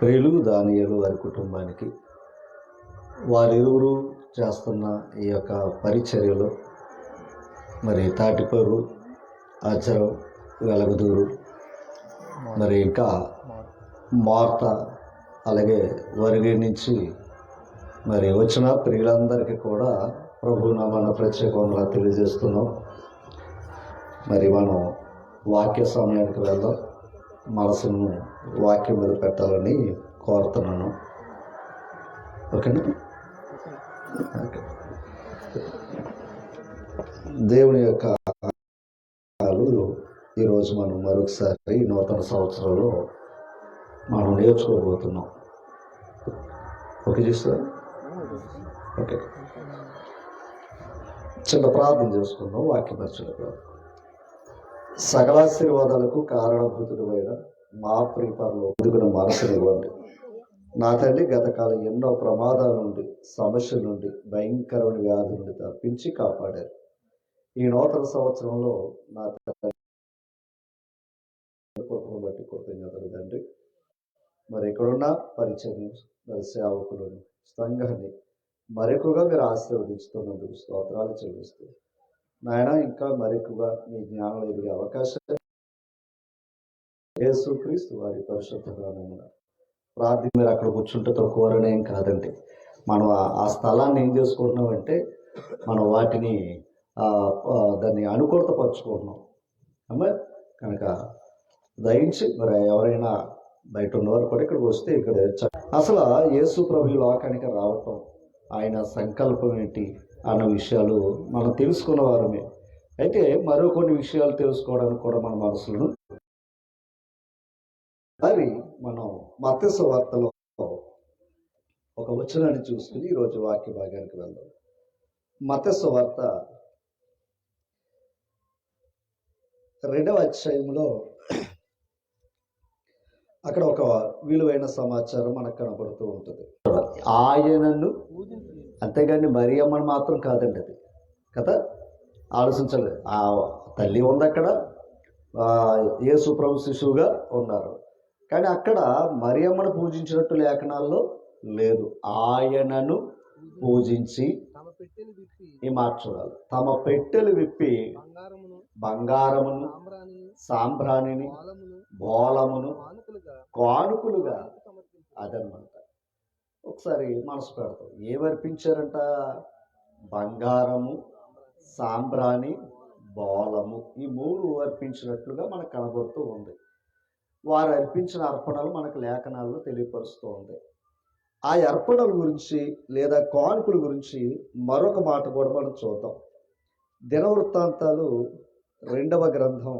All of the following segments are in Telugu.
ప్రియులు దానియేలు వారి కుటుంబానికి వారిరువురు చేస్తున్న ఈ యొక్క పరిచర్యలో మరి తాటిపరు, అజరం, వెలగదూరు, మరి ఇంకా మార్త, అలాగే వరిగి నుంచి మరి వచ్చిన ప్రియులందరికీ కూడా ప్రభు నామమున ప్రత్యేకంగా తెలియజేస్తున్నాం. మరి మనం వాక్య సమయానికి వెళ్దాం. మనసును వాక్యం మీద పెట్టాలని కోరుతున్నాను. ఓకేనా? ఓకే. దేవుని యొక్క ఈరోజు మనం మరొకసారి నూతన సంవత్సరంలో మనం నేర్చుకోబోతున్నాం. ఓకే చేస్తారు? ఓకే, చిన్న ప్రార్థన చేసుకుందాం. వాక్య పరిచయ ప్రార్థన. సకలాశీర్వాదాలకు కారణభూతుడైన మా ప్రియపరలో ఎదుగున మనసునివ్వండి. నా తండ్రి, గతకాలం ఎన్నో ప్రమాదాల నుండి, సమస్యల నుండి, భయంకరమైన వ్యాధి నుండి తప్పించి కాపాడారు. ఈ నూతన సంవత్సరంలో నా తండ్రి బట్టి కృతజ్ఞతలు తండ్రి. మరి ఇక్కడున్న పరిచయం, మరి సేవకులను, సంఘాన్ని మరెక్కువగా మీరు ఆశీర్వదించుతున్నందుకు స్తోత్రాలు చెల్లిస్తూ నాయన, ఇంకా మరెక్కువగా మీ జ్ఞానం ఎదిగే అవకాశం యేసుక్రీస్తు వారి పరిశుద్ధ నామమున ప్రార్థన. మీరు అక్కడ కూర్చుంటే తక్కువరనేం కాదండి. మనం ఆ స్థలాన్ని ఏం చేసుకుంటున్నామంటే మనం వాటిని దాన్ని అనుకూలతపరుచుకుంటున్నాం అమ్మ. కనుక దయించి మరి ఎవరైనా బయట ఉన్నవారు కూడా ఇక్కడికి వస్తే ఇక్కడ అసలు యేసు ప్రభు లోకానికి రావటం, ఆయన సంకల్పం ఏంటి అన్న విషయాలు మనం తెలుసుకున్న వారమే. అయితే మరో కొన్ని విషయాలు తెలుసుకోవడానికి కూడా మన మనసులను మరి మనం మత్తయి సువార్తలో ఒక వచనాన్ని చూసుకుని ఈరోజు వాక్య భాగానికి వెళ్దాం. మత్తయి సువార్త 2వ అధ్యాయంలో అక్కడ ఒక విలువైన సమాచారం మనకు కనబడుతూ ఉంటుంది. ఆయనను, అంతేగాని మరియమ్మని మాత్రం కాదండి అది కదా, ఆలోచించలేదు. ఆ తల్లి ఉంది అక్కడ, యేసు ప్రభు శిశువుగా ఉన్నారు. కానీ అక్కడ మరియమ్మను పూజించినట్టు లేఖనాల్లో లేదు. ఆయనను పూజించి ఈ మాట చూడాలి. తమ పెట్టెలు విప్పి బంగారమును, సాంబ్రాణిని, బోలమును కానుకలుగా, అదనమాట. ఒకసారి మనసు పెడతాం. ఏమర్పించారంట? బంగారము, సాంబ్రాణి, బోలము, ఈ 3 అర్పించినట్లుగా మనకు కనబడుతూ ఉంది. వారు అర్పించిన అర్పణలు మనకు లేఖనాల్లో తెలియపరుస్తూ ఉంది. ఆ అర్పణల గురించి లేదా కానుకల గురించి మరొక మాట కూడా మనం చూద్దాం. దినవృత్తాంతాలు 2వ గ్రంథం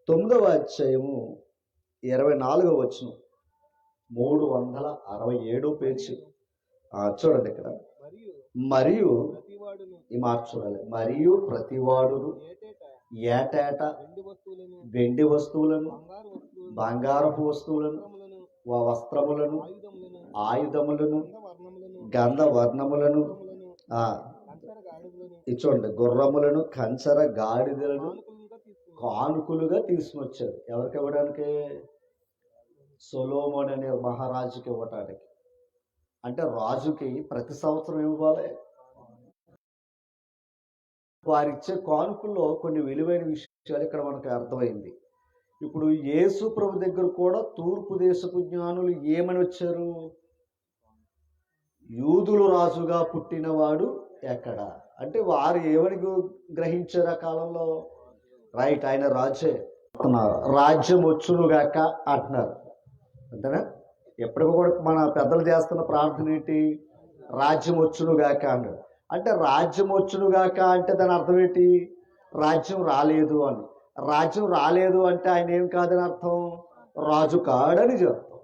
9వ అధ్యాయము 24వ వచనం, 367 పేజీ. చూడండి ఇక్కడ. మరియు ఈ మాట చూడాలి. మరియు ప్రతివాడును ఏటేటా వెండి వస్తువులను, బంగారపు వస్తువులను, వస్త్రములను, ఆయుధములను, గంధవర్ణములను, చూడండి, గుర్రములను, కంచర గాడిదలను కానుకలుగా తీసుకొచ్చారు. ఎవరికి ఇవ్వడానికి? సొలొమోను అనే మహారాజుకి ఇవ్వటానికి. అంటే రాజుకి ప్రతి సంవత్సరం ఇవ్వాలి. వారిచ్చే కానుకల్లో కొన్ని విలువైన విషయాలు ఇక్కడ మనకు అర్థమైంది. ఇప్పుడు యేసు ప్రభు దగ్గర కూడా తూర్పు దేశపు జ్ఞానులు ఏమని వచ్చారు? యూదులు రాజుగా పుట్టినవాడు ఎక్కడ అంటే వారు ఏమని గ్రహించారు ఆ కాలంలో? రైట్, ఆయన రాజే, రాజ్యం వచ్చునుగాక అంటున్నారు. అంతేనా? ఎప్పటికీ కూడా మన పెద్దలు చేస్తున్న ప్రార్థన ఏంటి? రాజ్యం వచ్చునుగాక అన్నాడు. అంటే రాజ్యం వచ్చునుగాక అంటే దాని అర్థం ఏంటి? రాజ్యం రాలేదు అని. రాజ్యం రాలేదు అంటే ఆయన ఏం కాదని అర్థం? రాజు కాడని చెప్తాం.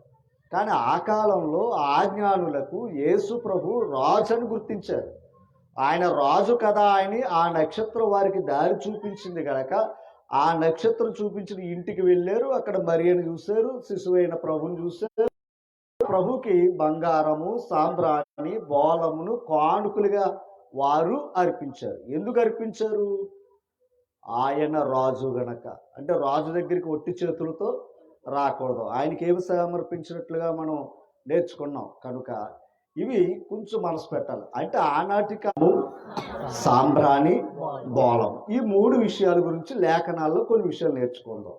కానీ ఆ కాలంలో ఆ జ్ఞానులకు యేసు ప్రభు రాజు అని గుర్తించారు. ఆయన రాజు కదా అని ఆ నక్షత్రం వారికి దారి చూపించింది కనుక ఆ నక్షత్రం చూపించిన ఇంటికి వెళ్ళారు. అక్కడ మరియను చూశారు, శిశువైన ప్రభుని చూశారు. ప్రభుకి బంగారము, సాంబ్రాణి, బోలమును కానుకలుగా వారు అర్పించారు. ఎందుకు అర్పించారు? ఆయన రాజు గనక. అంటే రాజు దగ్గరికి ఒట్టి చేతులతో రాకూడదు, ఆయనకి ఏమి సమర్పించినట్లుగా మనం నేర్చుకున్నాం కనుక ఇవి కొంచెం మనసు పెట్టాలి. అంటే ఆనాటి కాలం సాంబ్రాణి, బోళం, ఈ 3 విషయాల గురించి లేఖనాల్లో కొన్ని విషయాలు నేర్చుకుందాం.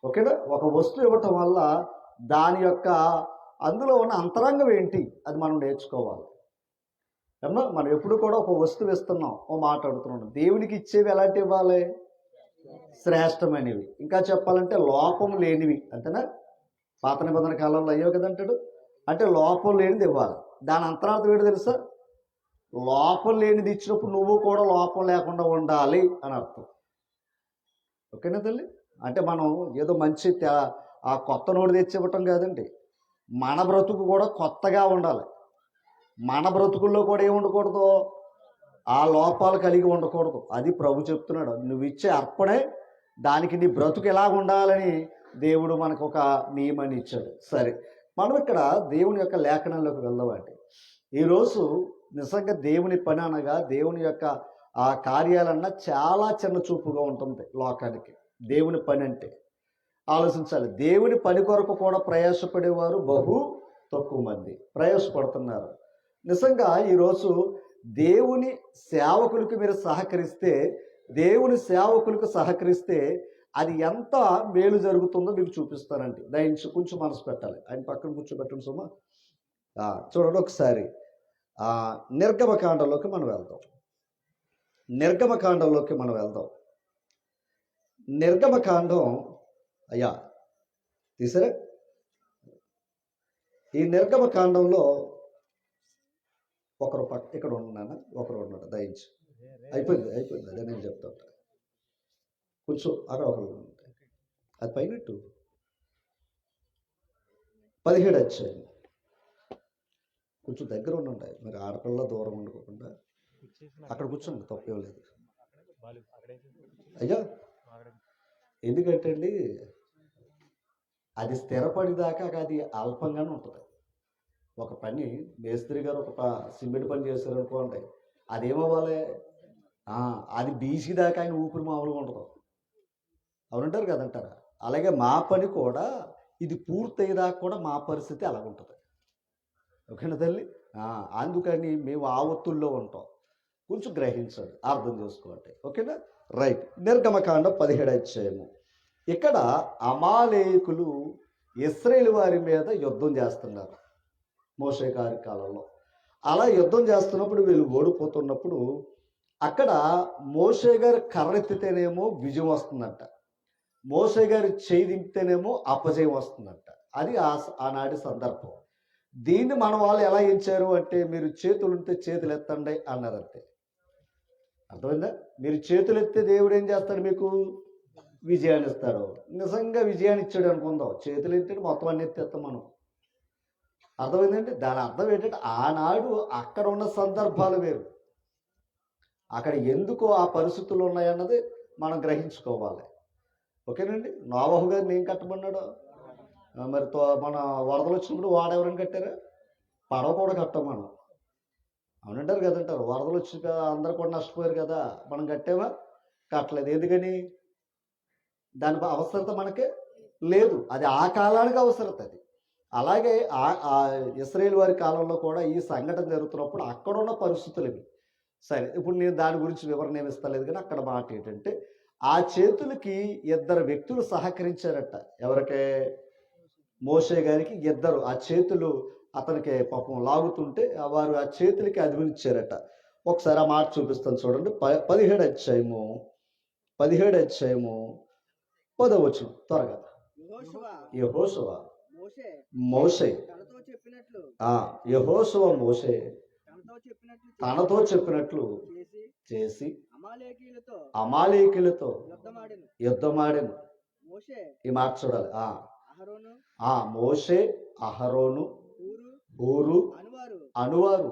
ఓకేనా? ఒక వస్తువు ఇవ్వటం వల్ల దాని యొక్క అందులో ఉన్న అంతరంగం ఏంటి అది మనం నేర్చుకోవాలి. ఏమన్నా మనం ఎప్పుడు కూడా ఒక వస్తువు ఇస్తున్నాం, ఓ మాట అడుగుతున్నాం, దేవునికి ఇచ్చేవి ఎలాంటి ఇవ్వాలి? శ్రేష్టమైనవి, ఇంకా చెప్పాలంటే లోపం లేనివి. అంతేనా? పాత నిబంధన కాలంలో అయ్యో కదంటాడు. అంటే లోపం లేనిది ఇవ్వాలి. దాని అంతరార్థం ఏంటో తెలుసా? లోపం లేనిది ఇచ్చినప్పుడు నువ్వు కూడా లోపం లేకుండా ఉండాలి అని అర్థం. ఓకేనా తల్లి? అంటే మనం ఏదో మంచి ఆ కొత్త నోటు తెచ్చి ఇవ్వటం కాదండి. మన బ్రతుకు కూడా కొత్తగా ఉండాలి. మన బ్రతుకుల్లో కూడా ఏమి ఉండకూడదు? ఆ లోపాలు కలిగి ఉండకూడదు. అది ప్రభు చెప్తున్నాడు. నువ్వు ఇచ్చే అర్పణే దానికి నీ బ్రతుకు ఎలాగ ఉండాలని దేవుడు మనకు ఒక నియమాన్ని ఇచ్చాడు. సరే, మనం ఇక్కడ దేవుని యొక్క లేఖనంలోకి వెళ్దామండి. ఈరోజు నిజంగా దేవుని పని అనగా దేవుని యొక్క ఆ కార్యాలన్నా చాలా చిన్న చూపుగా ఉంటుంది లోకానికి. దేవుని పని అంటే ఆలోచించాలి. దేవుని పని కొరకు కూడా ప్రయాసపడేవారు బహు తక్కువ మంది ప్రయాసపడుతున్నారు. నిజంగా ఈరోజు దేవుని సేవకులకు మీరు సహకరిస్తే, దేవుని సేవకులకు సహకరిస్తే అది ఎంత మేలు జరుగుతుందో మీకు చూపిస్తానండి. దయించి కొంచెం మనసు పెట్టాలి. ఆయన పక్కన కూర్చోబెట్టండి సుమా. చూడండి ఒకసారి నిర్గమకాండంలోకి మనం వెళ్దాం. నిర్గమకాండంలోకి మనం వెళ్దాం. నిర్గమకాండం అయ్యా తీసరే. ఈ నిర్గమకాండంలో ఒకరు ఇక్కడ ఉన్నాను, ఒకరు ఉన్నాడు. దయించి అయిపోయింది అదే నేను చెప్తా ఉంటా. కొంచెం ఒకరు అది పైనట్టు 17 అధ్యాయం కొంచెం దగ్గర ఉండండి. మీరు ఆడపిల్ల దూరం ఉండకుండా అక్కడ కూర్చోండి, తప్పేం లేదు. అయ్యా ఎందుకంటే అండి అది స్థిరపడిదాకా అది అల్పంగానే ఉంటుంది. ఒక పని మేస్త్రి గారు ఒక సిమెంట్ పని చేశారనుకోండి, అదేమవ్వాలి? అది బీసీ దాకా ఆయన ఊపిరి మామూలుగా ఉండదు. అవునంటారు కదంటారా? అలాగే మా పని కూడా ఇది పూర్తయ్యేదాకా కూడా మా పరిస్థితి అలాగుంటుంది. ఓకేనా తల్లి? అందుకని మేము ఆ ఒత్తుల్లో ఉంటాం. కొంచెం గ్రహించండి, అర్థం చేసుకోండి. ఓకేనా? రైట్. నిర్గమకాండం 17 అధ్యాయము. ఇక్కడ అమాలేకులు ఇశ్రాయేలు వారి మీద యుద్ధం చేస్తున్నారు మోషే గారి కాలంలో. అలా యుద్ధం చేస్తున్నప్పుడు వీళ్ళు ఓడిపోతున్నప్పుడు అక్కడ మోషే గారి కర్రెత్తితేనేమో విజయం వస్తుందంట, మోషే గారి చేయి దింపితేనేమో అపజయం వస్తుందంట. అది ఆనాటి సందర్భం. దీన్ని మన వాళ్ళు ఎలా ఎంచారు అంటే, మీరు చేతులుంటే చేతులు ఎత్తండి అన్నారంతే. అర్థమైందా? మీరు చేతులు ఎత్తే దేవుడు ఏం చేస్తాడు? మీకు విజయాన్ని ఇస్తాడు. నిజంగా విజయాన్ని ఇచ్చాడు అనుకుందాం, చేతులు ఎత్తాడు మొత్తం అన్ని ఎత్తేస్తాం మనం. అర్థమైందండి? దాని అర్థం ఏంటంటే ఆనాడు అక్కడ ఉన్న సందర్భాలు వేరు, అక్కడ ఎందుకు ఆ పరిస్థితులు ఉన్నాయన్నది మనం గ్రహించుకోవాలి. ఓకేనండి? నోవహు గారిని ఏం కట్టమన్నాడు? మరి మన వరదలు వచ్చినప్పుడు వాడెవరని కట్టారా? పడవ కూడా కట్టమను. అవునంటారు కదంటారు. వరదలు వచ్చి అందరు కూడా నష్టపోయారు కదా, మనం కట్టామా? కట్టలేదు. ఎందుకని? దాని అవసరత మనకి లేదు. అది ఆ కాలానికి అవసరత అది. అలాగే ఆ ఇశ్రాయేలు వారి కాలంలో కూడా ఈ సంఘటన జరుగుతున్నప్పుడు అక్కడున్న పరిస్థితులు ఇవి. సరే, ఇప్పుడు నేను దాని గురించి వివరణ ఏమి ఇస్తలేదు, కానీ అక్కడ మాట ఏంటంటే ఆ చేతులకి 2 వ్యక్తులు సహకరించారట. ఎవరికే? మోషే గారికి 2 ఆ చేతులు అతనికి పాపం లాగుతుంటే వారు ఆ చేతులకి అదిమించారట. ఒకసారి ఆ మాట చూపిస్తాను చూడండి. 17 అధ్యాయము 10వ వచనం త్వరగా. యెహోషువ మోషే యెహోషువ మోషే తనతో చెప్పినట్లు చేసి అమాలేకీలతో యుద్ధమాడెను. ఈ మాట చూడాలి. మోషే, అహరోను, హూరు అనువారు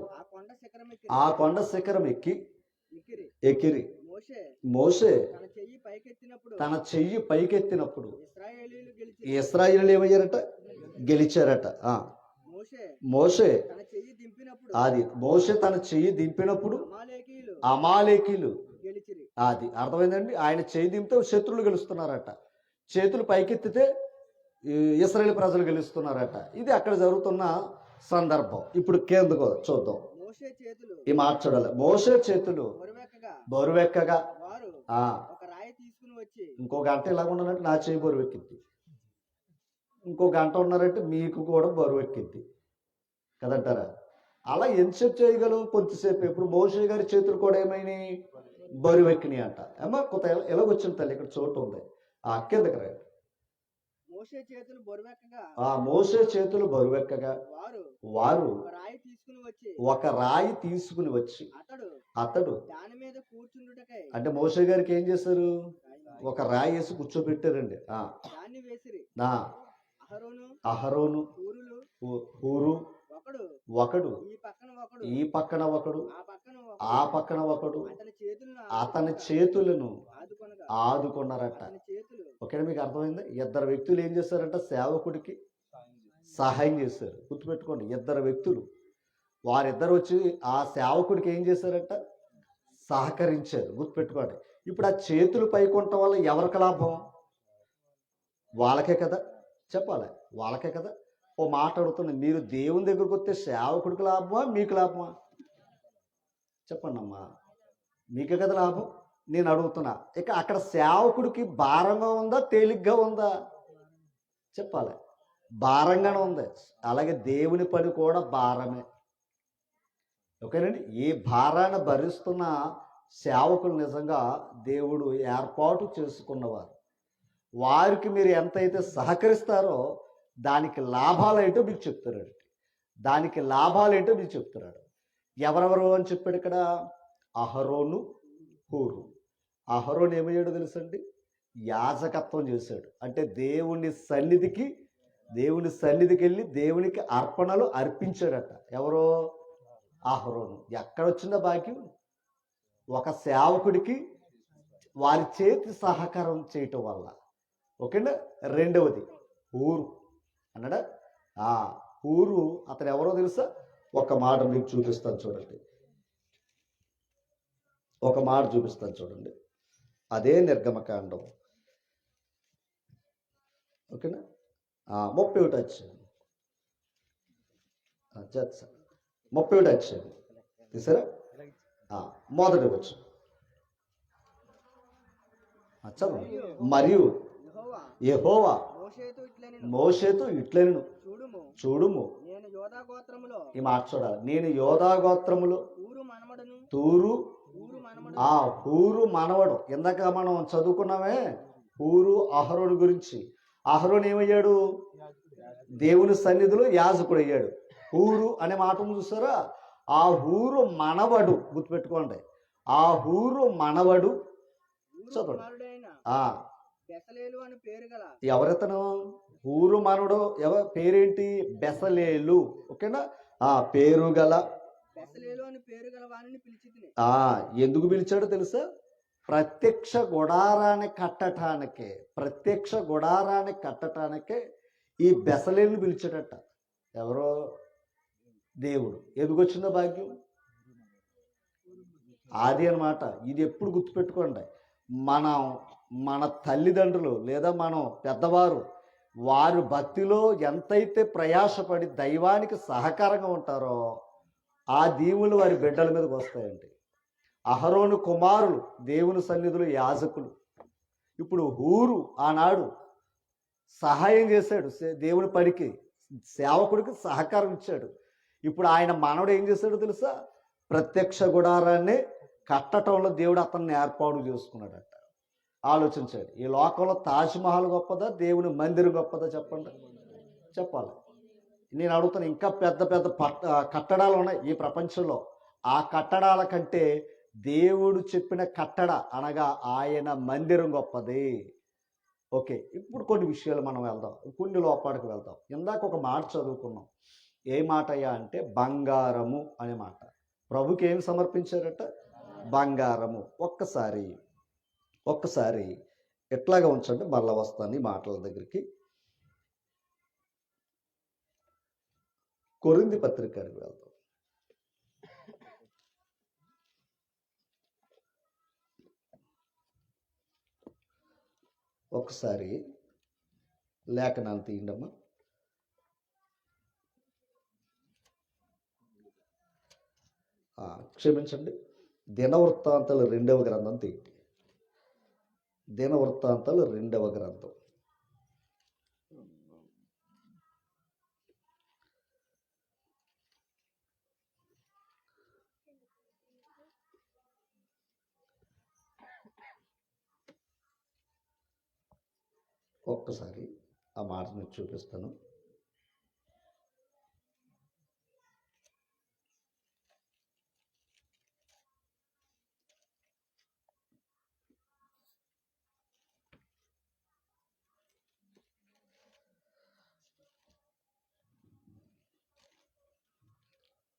ఆ కొండ శిఖరం ఎక్కిరి. మోషే తన చెయ్యి పైకెత్తినప్పుడు ఇశ్రాయేలీయులు ఏమయ్యారట? గెలిచారట. మోషే తన చెయ్యి దింపినప్పుడు అమాలేకీయులు అది అర్థమైందండి. ఆయన చేయి దింపితే శత్రువులు గెలుస్తున్నారట, చేతులు పైకెత్తితే ఇశ్రాయేలు ప్రజలు గెలుస్తున్నారట. ఇది అక్కడ జరుగుతున్న సందర్భం. ఇప్పుడు కిందకు చూద్దాం. ఈ మాట చూడాలి. మోషే చేతులు బరువెక్కగా ఇంకో గంట ఇలాగ ఉన్నారంటే నా చేయి బరువెక్కింది, ఇంకో గంట ఉన్నారంటే మీకు కూడా బరువెక్కింది కదంటారా? అలా ఎంతసేపు చేయగలం? కొద్దిసేపు. ఇప్పుడు మోషే గారి చేతులు కూడా ఏమైనాయి? బరువెక్కినాయి అంట. అమ్మా కొత్త ఎలాగొచ్చిన తల్లి ఇక్కడ చోటు ఉంది. కిందకి రండి. మోషే చేతులు బరువెక్కగా వారు ఒక రాయి తీసుకుని వచ్చి అతడు అంటే మోషే గారికి ఏం చేశారు? ఒక రాయి వేసి కూర్చోబెట్టారండి. అహరోను హూరు ఒకడు, ఈ పక్కన ఒకడు, ఆ పక్కన ఒకడు అతని చేతులను ఆదుకున్నారట. ఓకే, మీకు అర్థమైందా? ఇద్దరు వ్యక్తులు ఏం చేశారంట? సేవకుడికి సహాయం చేశారు. గుర్తుపెట్టుకోండి, ఇద్దరు వ్యక్తులు, వారిద్దరు వచ్చి ఆ సేవకుడికి ఏం చేశారంట? సహకరించారు. గుర్తుపెట్టుకోండి. ఇప్పుడు ఆ చేతులు పైకొనటం వల్ల ఎవరికి లాభం? వాళ్ళకే కదా చెప్పాలి, వాళ్ళకే కదా. ఓ మాట అడుగుతుంది, మీరు దేవుని దగ్గరకు వస్తే సేవకుడికి లాభమా మీకు లాభమా? చెప్పండి అమ్మా, మీకే కదా లాభం. నేను అడుగుతున్నా, ఇక అక్కడ సేవకుడికి భారంగా ఉందా తేలిగ్గా ఉందా? చెప్పాలి, భారంగానే ఉంది. అలాగే దేవుని పని కూడా భారమే. ఓకేనండి. ఈ భారాన్ని భరిస్తున్న సేవకులు నిజంగా దేవుడు ఏర్పాటు చేసుకున్నవారు. వారికి మీరు ఎంతైతే సహకరిస్తారో దానికి లాభాలు ఏంటో మీకు చెప్తారండి. దానికి లాభాలు ఏంటో మీకు చెప్తున్నాడు. ఎవరెవరు అని చెప్పాడు ఇక్కడ? అహరోను హూరు. అహరోను ఏమయ్యాడు తెలుసండి? యాజకత్వం చేశాడు. అంటే దేవుని సన్నిధికి వెళ్ళి దేవునికి అర్పణలు అర్పించాడట. ఎవరో? అహరోను. ఎక్కడొచ్చిందో భాగ్యం? ఒక సేవకుడికి వారి చేతి సహకారం చేయటం వల్ల. ఓకేనా? రెండవది హూరు అన్నాడా? హూరు అతను ఎవరో తెలుసా? ఒక మాట మీకు చూపిస్తాను చూడండి. ఒక మాట చూపిస్తాను చూడండి. అదే నిర్గమకాండం. ఓకేనా? 31 వచ్చాను. 31 వచ్చాను తీసారా? మొదటి వచ్చు. మరియు యెహోవా మోషేతో ఇట్లనెను, చూడుము. ఈ మాట చూడాలి. నేను యోధా గోత్రములో తూరు హూరు మనవడు. ఇందాక మనం చదువుకున్నామే హూరు అహరోను గురించి. అహరోను ఏమయ్యాడు? దేవుని సన్నిధిలో యాజకుడు అయ్యాడు. హూరు అనే మాటను చూసారా? ఆ హూరు మనవడు, గుర్తుపెట్టుకోండి. ఆ హూరు మనవడు చదవండి. ఎవరెతను? హూరు మనవడు. పేరేంటి? బెసలేలు. ఓకేనా? పేరు గల ఎందుకు పిలిచాడో తెలుసా? ప్రత్యక్ష గుడారాన్ని కట్టటానికే ఈ బెసలేలుని పిలిచాడట. ఎవరో? దేవుడు. ఎందుకు వచ్చిందో భాగ్యం? ఆది అన్నమాట. ఇది ఎప్పుడు గుర్తుపెట్టుకోండి. మన తల్లిదండ్రులు లేదా మనం పెద్దవారు వారు భక్తిలో ఎంతైతే ప్రయాసపడి దైవానికి సహకారంగా ఉంటారో ఆ దీవులు వారి బిడ్డల మీదకి వస్తాయండి. అహరోను కుమారులు దేవుని సన్నిధిలో యాజకులు. ఇప్పుడు హూరు ఆనాడు సహాయం చేశాడు దేవుని పనికి, సేవకుడికి సహకారం ఇచ్చాడు. ఇప్పుడు ఆయన మనవడు ఏం చేశాడో తెలుసా? ప్రత్యక్ష గుడారాన్ని కట్టడంలో దేవుడు అతన్ని ఏర్పాటు చేసుకున్నాడట. ఆలోచించాడు. ఈ లోకంలో తాజ్మహల్ గొప్పదా దేవుని మందిరం గొప్పదా? చెప్పండి, చెప్పాలి. నేను అడుగుతాను, ఇంకా పెద్ద పెద్ద కట్టడాలు ఉన్నాయి ఈ ప్రపంచంలో. ఆ కట్టడాల కంటే దేవుడు చెప్పిన కట్టడ అనగా ఆయన మందిరం గొప్పది. ఓకే, ఇప్పుడు కొన్ని విషయాలు మనం వెళ్దాం, కొన్ని లోపాలకు వెళ్దాం. ఇందాక ఒక మాట చదువుకున్నాం. ఏ మాట అయ్యా అంటే బంగారము అనే మాట. ప్రభుకి ఏం సమర్పించారట? బంగారము. ఒక్కసారి ఎట్లాగా ఉంచండి, మళ్ళా వస్తాను ఈ మాటల దగ్గరికి. కొరింథీ పత్రికకి వెళ్తాం. ఒకసారి లేఖనాలు తీయండమ్మా. క్షమించండి, దినవృత్తాంతాలు 2వ గ్రంథం తీయండి. దినవృత్తాంతాలు 2వ గ్రంథం. ఒక్కసారి ఆ మాట మీకు చూపిస్తాను.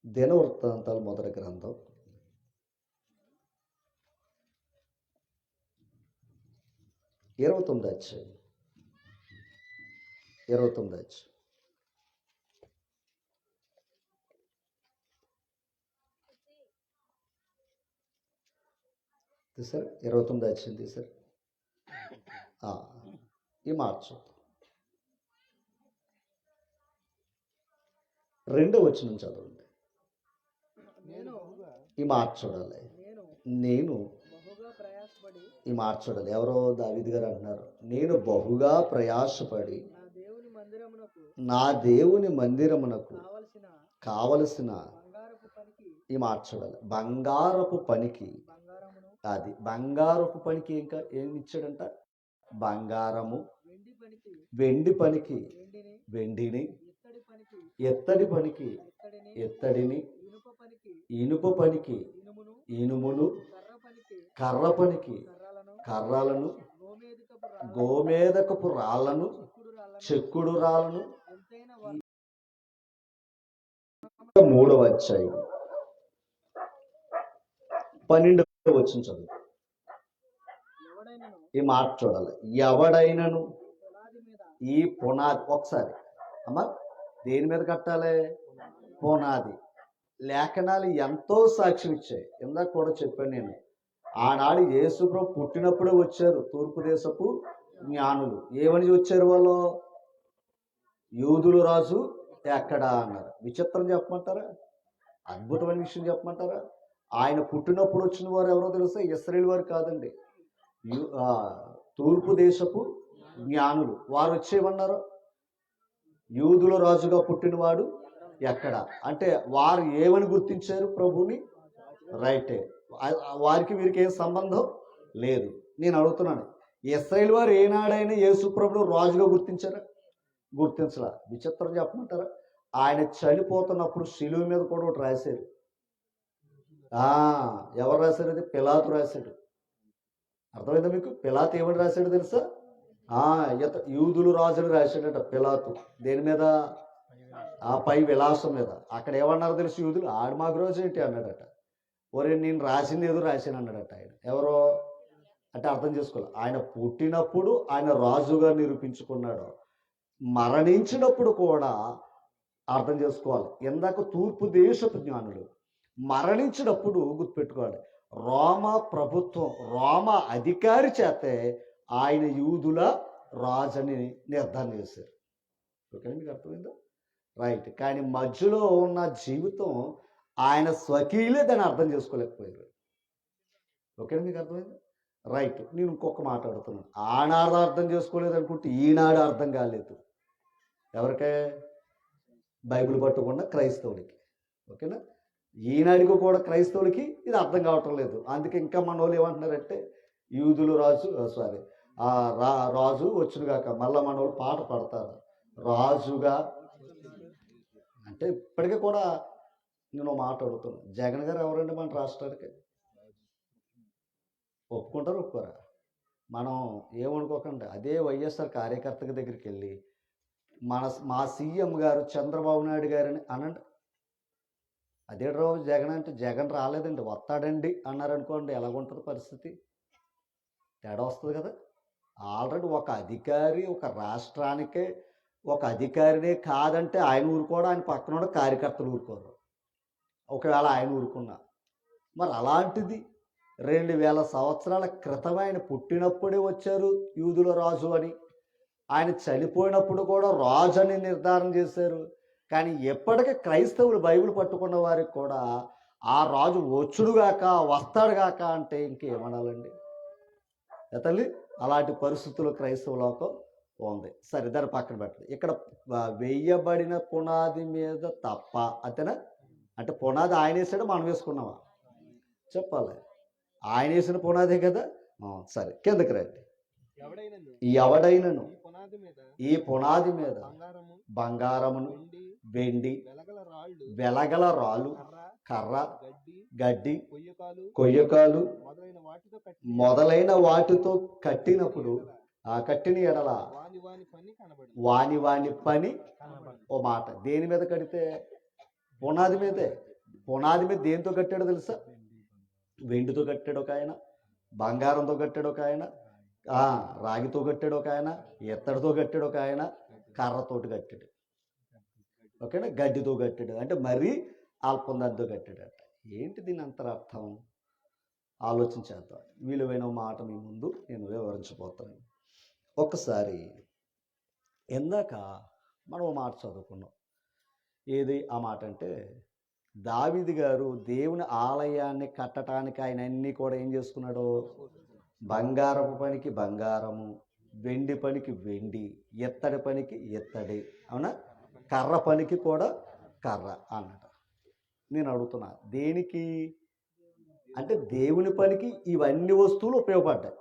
దినవృత్తాంతాలు మొదటి గ్రంథం 29వ అధ్యాయం. 29వ అధ్యాయం. తీసారు? 29వ అధ్యాయం తీసారు? ఈ మార్చు 2వ వచనం చదవండి. ఈ మాట చూడాలి. నేను ఈ మాట చూడాలి. ఎవరో దావీదు గారు అంటున్నారు, నేను బహుగా ప్రయాసపడి నా దేవుని మందిరమునకు కావలసిన ఈ మాట చూడాలి. బంగారపు పనికి, అది బంగారపు పనికి ఇంకా ఏమి ఇచ్చాడంట? బంగారము. వెండి పనికి వెండిని, ఎత్తడి పనికి ఎత్తడిని, ఇనుప పనికి ఇనుమును, కర్ర పనికి కర్రలను, గోమేదకపు రాళ్లను, చెక్కుడు రాళ్లను. 3వ అధ్యాయం 12వ వచనం చదువు. ఈ మాట చూడాలి. ఎవడైనను ఈ పునాది, ఒకసారి అమ్మా దేని మీద కట్టాలి? పునాది. లేఖనాలు ఎంతో సాక్ష్యం ఇచ్చాయి. ఇందాక కూడా చెప్పాను నేను. ఆనాడు యేసుప్రభు పుట్టినప్పుడే వచ్చారు తూర్పు దేశపు జ్ఞానులు. ఏమని వచ్చారు వాళ్ళు? యూదులు రాజు ఎక్కడా అన్నారు. విచిత్రం చెప్పమంటారా? అద్భుతమైన విషయం చెప్పమంటారా? ఆయన పుట్టినప్పుడు వచ్చిన వారు ఎవరో తెలుసా? ఇశ్రాయేలు వారు కాదండి, తూర్పు దేశపు జ్ఞానులు. వారు వచ్చేమన్నారు? యూదుల రాజుగా పుట్టినవాడు ఎక్కడ అంటే వారు ఏమని గుర్తించారు ప్రభుని? రైటే. వారికి వీరికి ఏం సంబంధం లేదు. నేను అడుగుతున్నాను, ఇశ్రాయేలు వారు ఏనాడైనా యేసు ప్రభును రాజుగా గుర్తించారా? గుర్తించలా. విచిత్రం చెప్పమంటారా? ఆయన చనిపోతున్నప్పుడు శిలువ మీద కూడా ఒకటి రాశారు. ఎవరు రాశారు? అది పిలాతు రాశాడు. అర్థమైందా మీకు? పిలాతు ఏమని రాశాడు తెలుసా? యూదులు రాజుని రాశాడట పిలాతు. దేని మీద? ఆ పై విలాసం మీద. అక్కడ ఏమన్నారు తెలుసు యూదులు? ఆడు మాకు రోజు ఏంటి అన్నాడట. ఒరే నేను రాసింది ఏదో రాశాను అన్నాడట ఆయన. ఎవరో అంటే అర్థం చేసుకోవాలి. ఆయన పుట్టినప్పుడు ఆయన రాజుగా నిరూపించుకున్నాడు. మరణించినప్పుడు కూడా అర్థం చేసుకోవాలి. ఇందాక తూర్పు దేశపు జ్ఞానులు మరణించినప్పుడు గుర్తుపెట్టుకోవాలి, రోమా ప్రభుత్వం, రోమా అధికారి చేతే ఆయన యూదుల రాజుని నిర్ధారణ చేశారు. ఓకేనా? మీకు అర్థమైందా? రైట్. కానీ మధ్యలో ఉన్న జీవితం ఆయన స్వకీయులే దాన్ని అర్థం చేసుకోలేకపోయారు. ఓకేనా? మీకు అర్థమైందా? రైట్. నేను ఇంకొక మాట అడుగుతున్నాను. ఆనాడు అర్థం చేసుకోలేదు అనుకుంటే ఈనాడు అర్థం కాలేదు. ఎవరికే? బైబిల్ పట్టుకున్న క్రైస్తవుడికి. ఓకేనా? ఈనాడికి కూడా క్రైస్తవులకి ఇది అర్థం కావటం లేదు. అందుకే ఇంకా మన వాళ్ళు ఏమంటున్నారంటే యూదులు రాజు రాజు వచ్చును గాక. మళ్ళా మన వాళ్ళు పాట పాడతారు, రాజుగా అంటే. ఇప్పటికీ కూడా నేను మాట అడుగుతున్నాను, జగన్ గారు ఎవరండి మన రాష్ట్రానికి? ఒప్పుకుంటారు ఒప్పుకోరా? మనం ఏమనుకోకండి. అదే వైఎస్ఆర్ కార్యకర్తల దగ్గరికి వెళ్ళి మా సీఎం గారు చంద్రబాబు నాయుడు గారని అనండి. అదే రోజు జగన్ అంటే జగన్ రాలేదండి వస్తాడండి అన్నారనుకోండి, ఎలాగుంటుంది పరిస్థితి? తేడా వస్తుంది కదా. ఆల్రెడీ ఒక అధికారి ఒక రాష్ట్రానికే ఒక అధికారినే కాదంటే ఆయన ఊరుకోవడం, ఆయన పక్కన కార్యకర్తలు ఊరుకోరు ఒకవేళ ఆయన ఊరుకున్నా. మరి అలాంటిది 2000 సంవత్సరాల క్రితం ఆయన పుట్టినప్పుడే వచ్చారు యూదుల రాజు అని. ఆయన చనిపోయినప్పుడు కూడా రాజు అని నిర్ధారణ చేశారు. కానీ ఎప్పటికీ క్రైస్తవులు బైబిల్ పట్టుకున్న వారికి కూడా ఆ రాజు వచ్చుడుగాక వస్తాడుగాక అంటే ఇంకేమనాలండి తల్లి? అలాంటి పరిస్థితుల్లో క్రైస్తవ లోకం ఉంది. సరే, దాన్ని పక్కన పెట్టండి. ఇక్కడ వేయబడిన పునాది మీద తప్ప, అంతేనా? అంటే పునాది ఆయన వేసాడు, మనం వేసుకున్నావా? చెప్పాలి. ఆయన వేసిన పునాదే కదా. సరే, కిందకి రండి. ఎవడైనను ఈ పునాది మీద బంగారమును, వెండి, వెలగల రాళ్ళు, కర్ర, గడ్డి, కొయ్యకాలు మొదలైన వాటితో కట్టినప్పుడు ఆ కట్టిన ఎడల వాని పని. ఓ మాట, దేని మీద కడితే? పునాది మీదే. పునాది మీద దేంతో కట్టాడో తెలుసా? వెండితో కట్టాడు ఒక ఆయన, బంగారంతో కట్టాడు ఒక ఆయన, రాగితో కట్టాడు ఒక ఆయన, ఎత్తడితో కట్టాడు ఒక ఆయన, కర్రతోటి కట్టాడు. ఓకేనా? గడ్డితో కట్టాడు. అంటే మరీ అల్పందంతో కట్టాడు అంట. ఏంటి దీని అంతరార్థం? ఆలోచించేద్దాం. విలువైన మాట మీ ముందు నేను వివరించబోతాను. ఒక్కసారి ఇందాక మనం ఓ మాట చదువుకున్నాం. ఏది ఆ మాట అంటే, దావీదు గారు దేవుని ఆలయాన్ని కట్టడానికి ఆయన అన్నీ కూడా ఏం చేసుకున్నాడు? బంగారపు పనికి బంగారము, వెండి పనికి వెండి, ఎత్తడి పనికి ఎత్తడి, అవునా? కర్ర పనికి కూడా కర్ర అన్నట. నేను అడుగుతున్నా, దేనికి అంటే దేవుని పనికి ఇవన్నీ వస్తువులు ఉపయోగపడ్డాయి,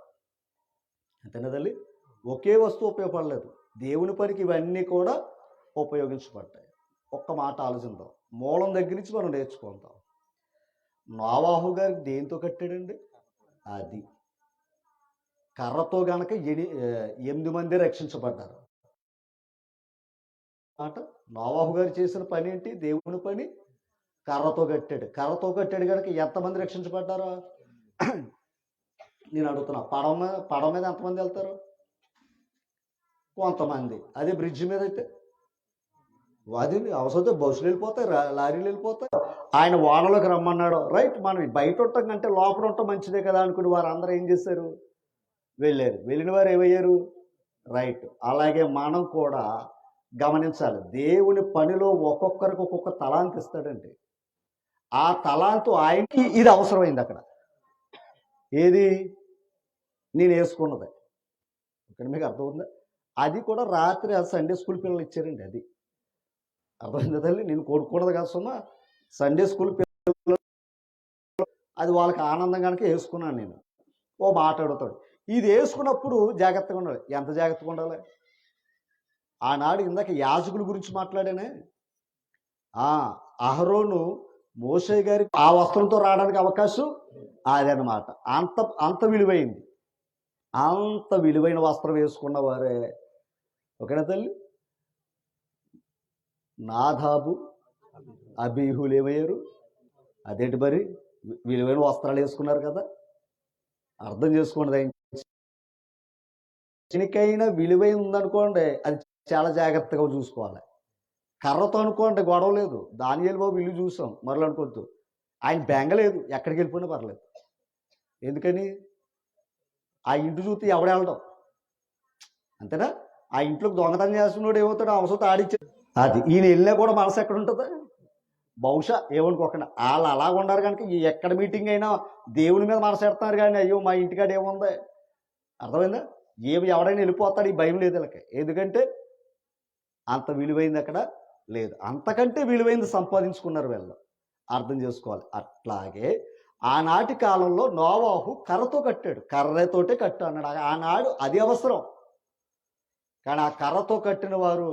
అంతేనా తల్లి? ఒకే వస్తువు ఉపయోగపడలేదు. దేవుని పనికి ఇవన్నీ కూడా ఉపయోగించబడ్డాయి. ఒక్క మాట ఆలోచిద్దాం. మూలం దగ్గర నుంచి మనం నేర్చుకుందాం. నోవాహు గారు దేంతో కట్టాడండి? అది కర్రతో గనక 8 మంది రక్షించబడ్డారు. మాట నోవాహు గారు చేసిన పని ఏంటి? దేవుని పని కర్రతో కట్టాడు. కర్రతో కట్టాడు కనుక ఎంతమంది రక్షించబడ్డారో నేను అడుగుతున్నా. పడవ మీద ఎంతమంది వెళ్తారు? కొంతమంది. అదే బ్రిడ్జి మీద అయితే అది అవసరం బస్సులు వెళ్ళిపోతాయి, లారీలు వెళ్ళిపోతాయి. ఆయన వానలోకి రమ్మన్నాడు, రైట్. మనం బయట ఉంటాం కంటే లోపల ఉంటాం మంచిదే కదా అనుకుని వారు అందరూ ఏం చేశారు? వెళ్ళారు. వెళ్ళిన వారు ఏమయ్యారు? రైట్. అలాగే మనం కూడా గమనించాలి. దేవుని పనిలో ఒక్కొక్కరికి ఒక్కొక్క తలాంతు ఇస్తాడండి. ఆ తలాంతు ఆయనకి ఇది అవసరమైంది అక్కడ. ఏది? నేను వేసుకున్నది. ఇక్కడ మీకు అర్థమవుతుందా? అది కూడా రాత్రి సండే స్కూల్ పిల్లలు ఇచ్చారండి. అది అర్థమైందా తల్లి? నేను కోరుకున్నది కాదు సుమా. సండే స్కూల్ పిల్లలు అది వాళ్ళకి ఆనందం కనుక వేసుకున్నాను నేను. ఓ మాట అడుగుతాడు, ఇది వేసుకున్నప్పుడు జాగ్రత్తగా ఉండాలి. ఎంత జాగ్రత్తగా ఉండాలి? ఆనాడు ఇందాక యాజకుల గురించి మాట్లాడానే. అహరోను మోషే గారికి ఆ వస్త్రంతో రావడానికి అవకాశం అదనమాట. అంత విలువైంది. అంత విలువైన వస్త్రం వేసుకున్న వారే. ఓకేనా తల్లి? నాదాబు, అబీహులు ఏమయ్యారు? అదేంటి మరి? విలువైన వస్త్రాలు వేసుకున్నారు కదా. అర్థం చేసుకోండి. చినికైనా విలువైన ఉందనుకోండి, అది చాలా జాగ్రత్తగా చూసుకోవాలి. కర్రతో అనుకోండి గొడవ లేదు. దానియేలు బాబు ఇల్లు చూసాం, మరలు అనుకోవద్దు. ఆయన బెంగలేదు, ఎక్కడికి వెళ్ళిపోయినా పర్లేదు. ఎందుకని? ఆ ఇంటి చూస్తే ఎవడెళ్ళడం, అంతేనా? ఆ ఇంట్లోకి దొంగతనం చేస్తున్నాడు ఏమవుతాడు? అవసరం ఆడిచ్చే అది. ఈయన వెళ్ళినా కూడా మనసు ఎక్కడ ఉంటుంది? బహుశా ఏమనుకోకుండా వాళ్ళు అలాగ ఉన్నారు కనుక ఎక్కడ మీటింగ్ అయినా దేవుని మీద మనసు పెడతారు. కానీ అయ్యో మా ఇంటికాడ ఏముంది? అర్థమైందా? ఎవడైనా వెళ్ళిపోతాడు. ఈ భయం లేదు వీళ్ళకి. ఎందుకంటే అంత విలువైంది అక్కడ లేదు. అంతకంటే విలువైంది సంపాదించుకున్నారు వీళ్ళు. అర్థం చేసుకోవాలి. అట్లాగే ఆనాటి కాలంలో నోవాహు కర్రతో కట్టాడు. కర్రతోటే కట్టు అన్నాడు. ఆనాడు అది అవసరం. కానీ ఆ కర్రతో కట్టిన వారు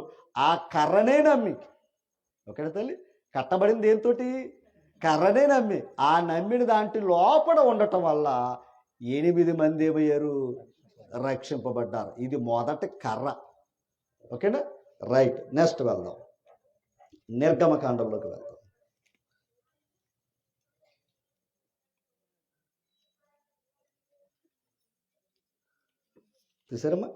ఆ కర్రనే నమ్మి, ఓకేనా తల్లి? కట్టబడింది దేంతోటి? కర్రనే నమ్మి, ఆ నమ్మిన దాంట్లో లోపల ఉండటం వల్ల 8 మంది ఏమయ్యారు? రక్షింపబడ్డారు. ఇది మొదటి కర్ర. ఓకేనా? రైట్. నెక్స్ట్ వెళ్దాం. నిర్గమకాండంలోకి వెళ్దాం. చూసారమ్మా?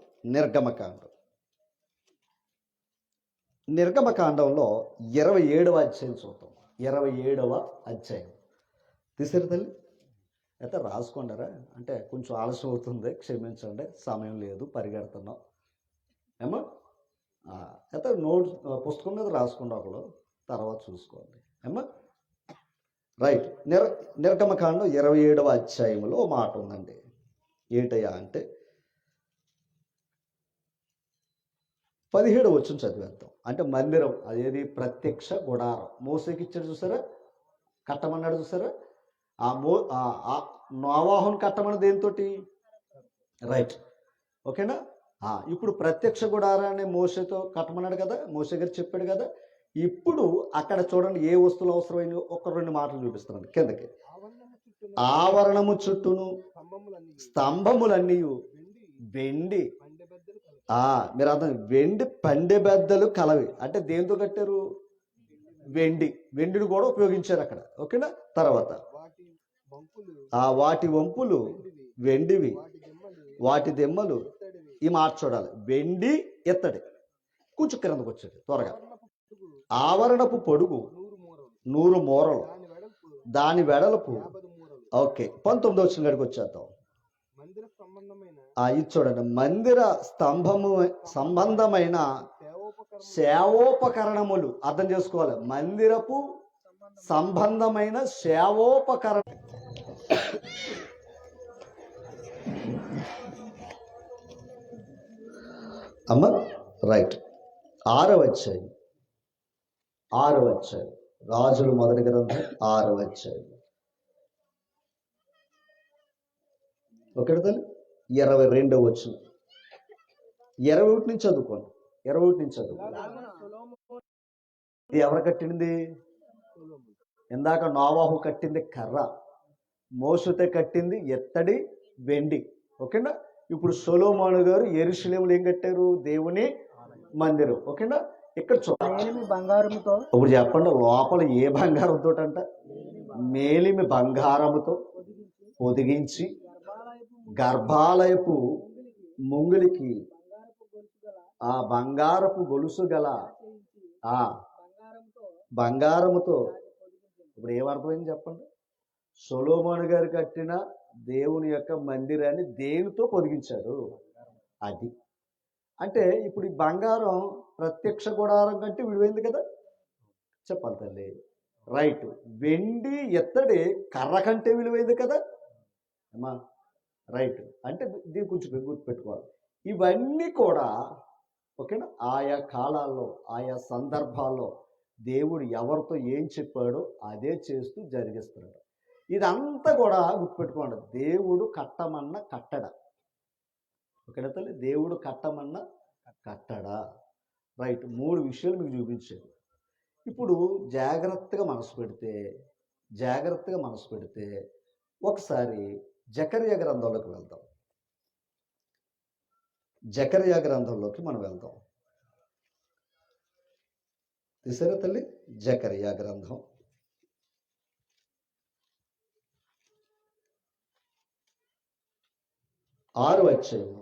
నిర్గమకాండంలో 27వ అధ్యాయం చూద్దాం. 27వ అధ్యాయం తీసారు తల్లి? అయితే రాసుకుంటారా, అంటే కొంచెం ఆలస్యం అవుతుంది, క్షమించండి, సమయం లేదు, పరిగెడుతున్నాం ఏమో. అయితే నోట్స్ పుస్తకం మీద రాసుకోండి ఒకళ్ళు, తర్వాత చూసుకోండి ఏమో. రైట్. నిర్గమకాండం 27వ అధ్యాయంలో ఓ మాట ఉందండి. ఏంటయ్యా అంటే 17 వచ్చిన చదివేద్దాం. అంటే మందిరం అదేది ప్రత్యక్ష గుడారం మోసేకి ఇచ్చాడు చూసారా, కట్టమన్నాడు చూసారా. నోవాహును కట్టమని దేనితోటి? రైట్, ఓకేనా. ఇప్పుడు ప్రత్యక్ష గుడారాన్ని మోసేతో కట్టమన్నాడు కదా, మోసే గారు చెప్పాడు కదా. ఇప్పుడు అక్కడ చూడండి ఏ వస్తువులు అవసరమైన ఒక 2 మాటలు చూపిస్తున్నాను కిందకి. ఆవరణము చుట్టూను స్తంభములన్నీ వెండి. మీరు అర్థం, వెండి పండెబెద్దలు కలవి. అంటే దేంతో కట్టారు? వెండిని కూడా ఉపయోగించారు అక్కడ, ఓకేనా. తర్వాత వాటి వంపులు వెండివి, వాటి దెమ్మలు. ఈ మాట చూడాలి, వెండి ఎత్తడి. కొంచెం కిందకు వచ్చాడు త్వరగా. ఆవరణపు పొడుగు 100 మూరలు, దాని వెడల్పు. ఓకే, 19 వచ్చిన గడికి వచ్చేద్దాం. ఇది చూడండి, మందిర సంబంధమైన సేవోపకరణములు. అర్థం చేసుకోవాలి, మందిరపు సంబంధమైన సేవోపకరణ. అమ్మ రైట్. 6వ అధ్యాయం రాజుల మొదటి గ్రంథం 6వ అధ్యాయం. ఒకటి తల్లి 22వ వచ్చిన 21 నుంచి చదువుకోండి. 21 నుంచి చదువుకోండి. ఇది ఎవరు కట్టింది? ఇందాక నోవాహు కట్టింది కర్ర, మోసుతే కట్టింది ఎత్తడి వెండి, ఓకేనా. ఇప్పుడు సొలొమోను గారు యెరూషలేములో ఏం కట్టారు? దేవుని మందిరం, ఓకేనా. ఇక్కడ చూడండి, బంగారంతో. ఇప్పుడు చెప్పండి, లోపల ఏ బంగారంతో అంట? మేలిమి బంగారముతో పొదిగించి గర్భాలయపు ముంగులికి ఆ బంగారపు గొలుసు గల బంగారముతో. ఇప్పుడు ఏమర్థమైంది చెప్పండి? సొలొమోను గారు కట్టిన దేవుని యొక్క మందిరాన్ని దేనితో పొదిగించాడు? అది అంటే ఇప్పుడు ఈ బంగారం ప్రత్యక్ష గుడారం కంటే విలువైంది కదా, చెప్పాలి తల్లి. రైట్. వెండి ఎత్తడి కర్ర కంటే విలువైంది కదా అమ్మా. రైట్. అంటే దీన్ని కొంచెం గుర్తుపెట్టుకోవాలి. ఇవన్నీ కూడా ఓకేనా, ఆయా కాలాల్లో ఆయా సందర్భాల్లో దేవుడు ఎవరితో ఏం చెప్పాడో అదే చేస్తూ జరిగిస్తున్నాడు. ఇదంతా కూడా గుర్తుపెట్టుకోండి, దేవుడు కట్టమన్న కట్టడ, ఓకేనా తల్లి. దేవుడు కట్టమన్న కట్టడ. రైట్. 3 విషయాలు మీకు చూపించాడు. ఇప్పుడు జాగ్రత్తగా మనసు పెడితే ఒకసారి జకర్యా గ్రంథంలోకి వెళ్దాం. జకర్యా గ్రంథంలోకి మనం వెళ్దాం. తీసారా తల్లి? జకర్యా గ్రంథం 6వ అధ్యాయం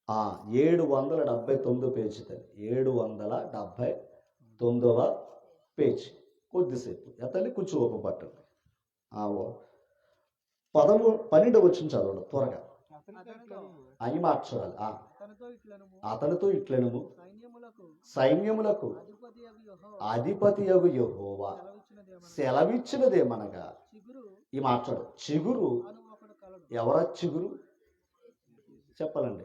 779 పేజీ తల్లి. 779వ పేజీ. కొద్దిసేపు తల్లి కొంచెం ఓపిక పట్టండి. 12 వచ్చిన చదవండి త్వరగా. అవి మార్చాలి. అతనితో ఇట్లనుము, సైన్యములకు అధిపతియగు యెహోవా సెలవిచ్చినదేమనగా. ఈ మాట్లాడు, చిగురు. ఎవరా చిగురు చెప్పాలండి?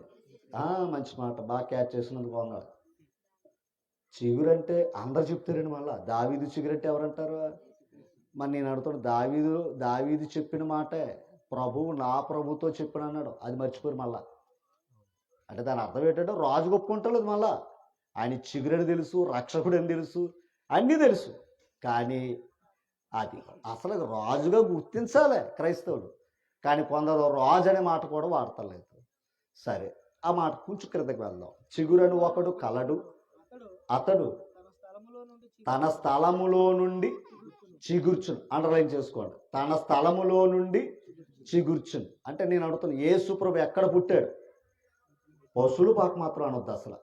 మంచి మాట, బాగా క్యాచ్ చేసినందుకు బాగున్నాడు. చిగురు అంటే అందరు చెప్తారండి. మళ్ళా దావీదు చిగురు అంటే ఎవరంటారు? మరి నేను అడుగుతాను, దావీదు చెప్పిన మాటే ప్రభువు నా ప్రభుతో చెప్పిన అన్నాడు, అది మర్చిపోరు మళ్ళా. అంటే దాని అర్థం ఏంటంటే రాజు ఒప్పుకుంటలేదు మళ్ళా. ఆయన చిగురని తెలుసు, రక్షకుడని తెలుసు, అన్నీ తెలుసు. కానీ అది అసలు రాజుగా గుర్తించాలి క్రైస్తవుడు. కానీ కొందరు రాజు అనే మాట కూడా వాడతలేదు. సరే, ఆ మాట కొంచెం క్రిందకి వెళ్దాం. చిగురని ఒకడు కలడు, అతడు తన స్థలములో నుండి చిగుర్చును. అండర్లైన్ చేసుకోండి, తన స్థలములో నుండి చిగుర్చును. అంటే నేను అడుగుతాను, యేసు ప్రభు ఎక్కడ పుట్టాడు? పశువులు పాక మాత్రం అనొద్దు అసలు.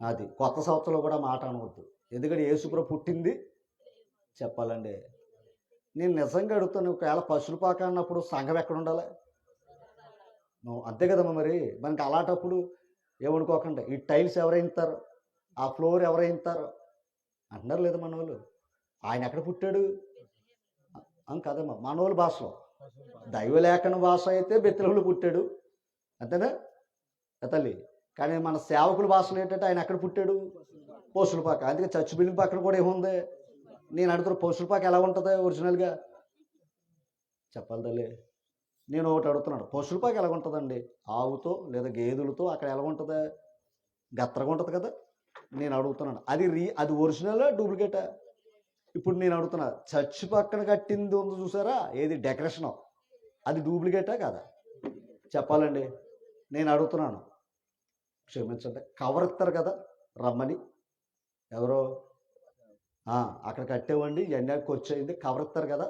అది కొత్త సంవత్సరంలో కూడా మాట అనవద్దు. ఎందుకంటే యేసు ప్రభు పుట్టింది చెప్పాలండి. నేను నిజంగా అడుగుతాను, ఒకవేళ పశువుల పాక అన్నప్పుడు సంఘం ఎక్కడ ఉండాలి? అంతే కదమ్మా. మరి మనకి అలాంటప్పుడు ఏమనుకోకండి, ఈ టైల్స్ ఎవరైంతారు, ఆ ఫ్లోర్ ఎవరైంతారు అంటున్నారు లేదా మన వాళ్ళు. ఆయన ఎక్కడ పుట్టాడు కదమ్మా, మన వాళ్ళ భాషలో దైవలేఖన భాష అయితే బెత్లెహేములో పుట్టాడు, అంతేనా తల్లి. కానీ మన సేవకుల భాషలో ఏంటంటే ఆయన ఎక్కడ పుట్టాడు? పశువుల పాక. అందుకే చర్చ్ బిల్డింగ్ పక్కన కూడా ఏముంది? నేను అడుగుతాను, పశువుల పాక ఎలా ఉంటుంది ఒరిజినల్గా? చెప్పాలి తల్లి. నేను ఒకటి అడుగుతున్నాడు, పశువుల పాక ఎలా ఉంటుందండి? ఆవుతో లేదా గేదెలతో అక్కడ ఎలా ఉంటుంది? గత్తరగా ఉంటుంది కదా. నేను అడుగుతున్నాను, అది ఒరిజినలా డూప్లికేటా? ఇప్పుడు నేను అడుగుతున్నా, చర్చ్ పక్కన కట్టింది ఉంది చూసారా, ఏది డెకరేషన్, అది డూప్లికేటా కాదా? చెప్పాలండి. నేను అడుగుతున్నాను, క్షమించండి, కవర్ ఇస్తారు కదా రమ్మని, ఎవరో అక్కడ కట్టేవండి ఎన్నిటికి వచ్చేయండి కవర్ ఇస్తారు కదా,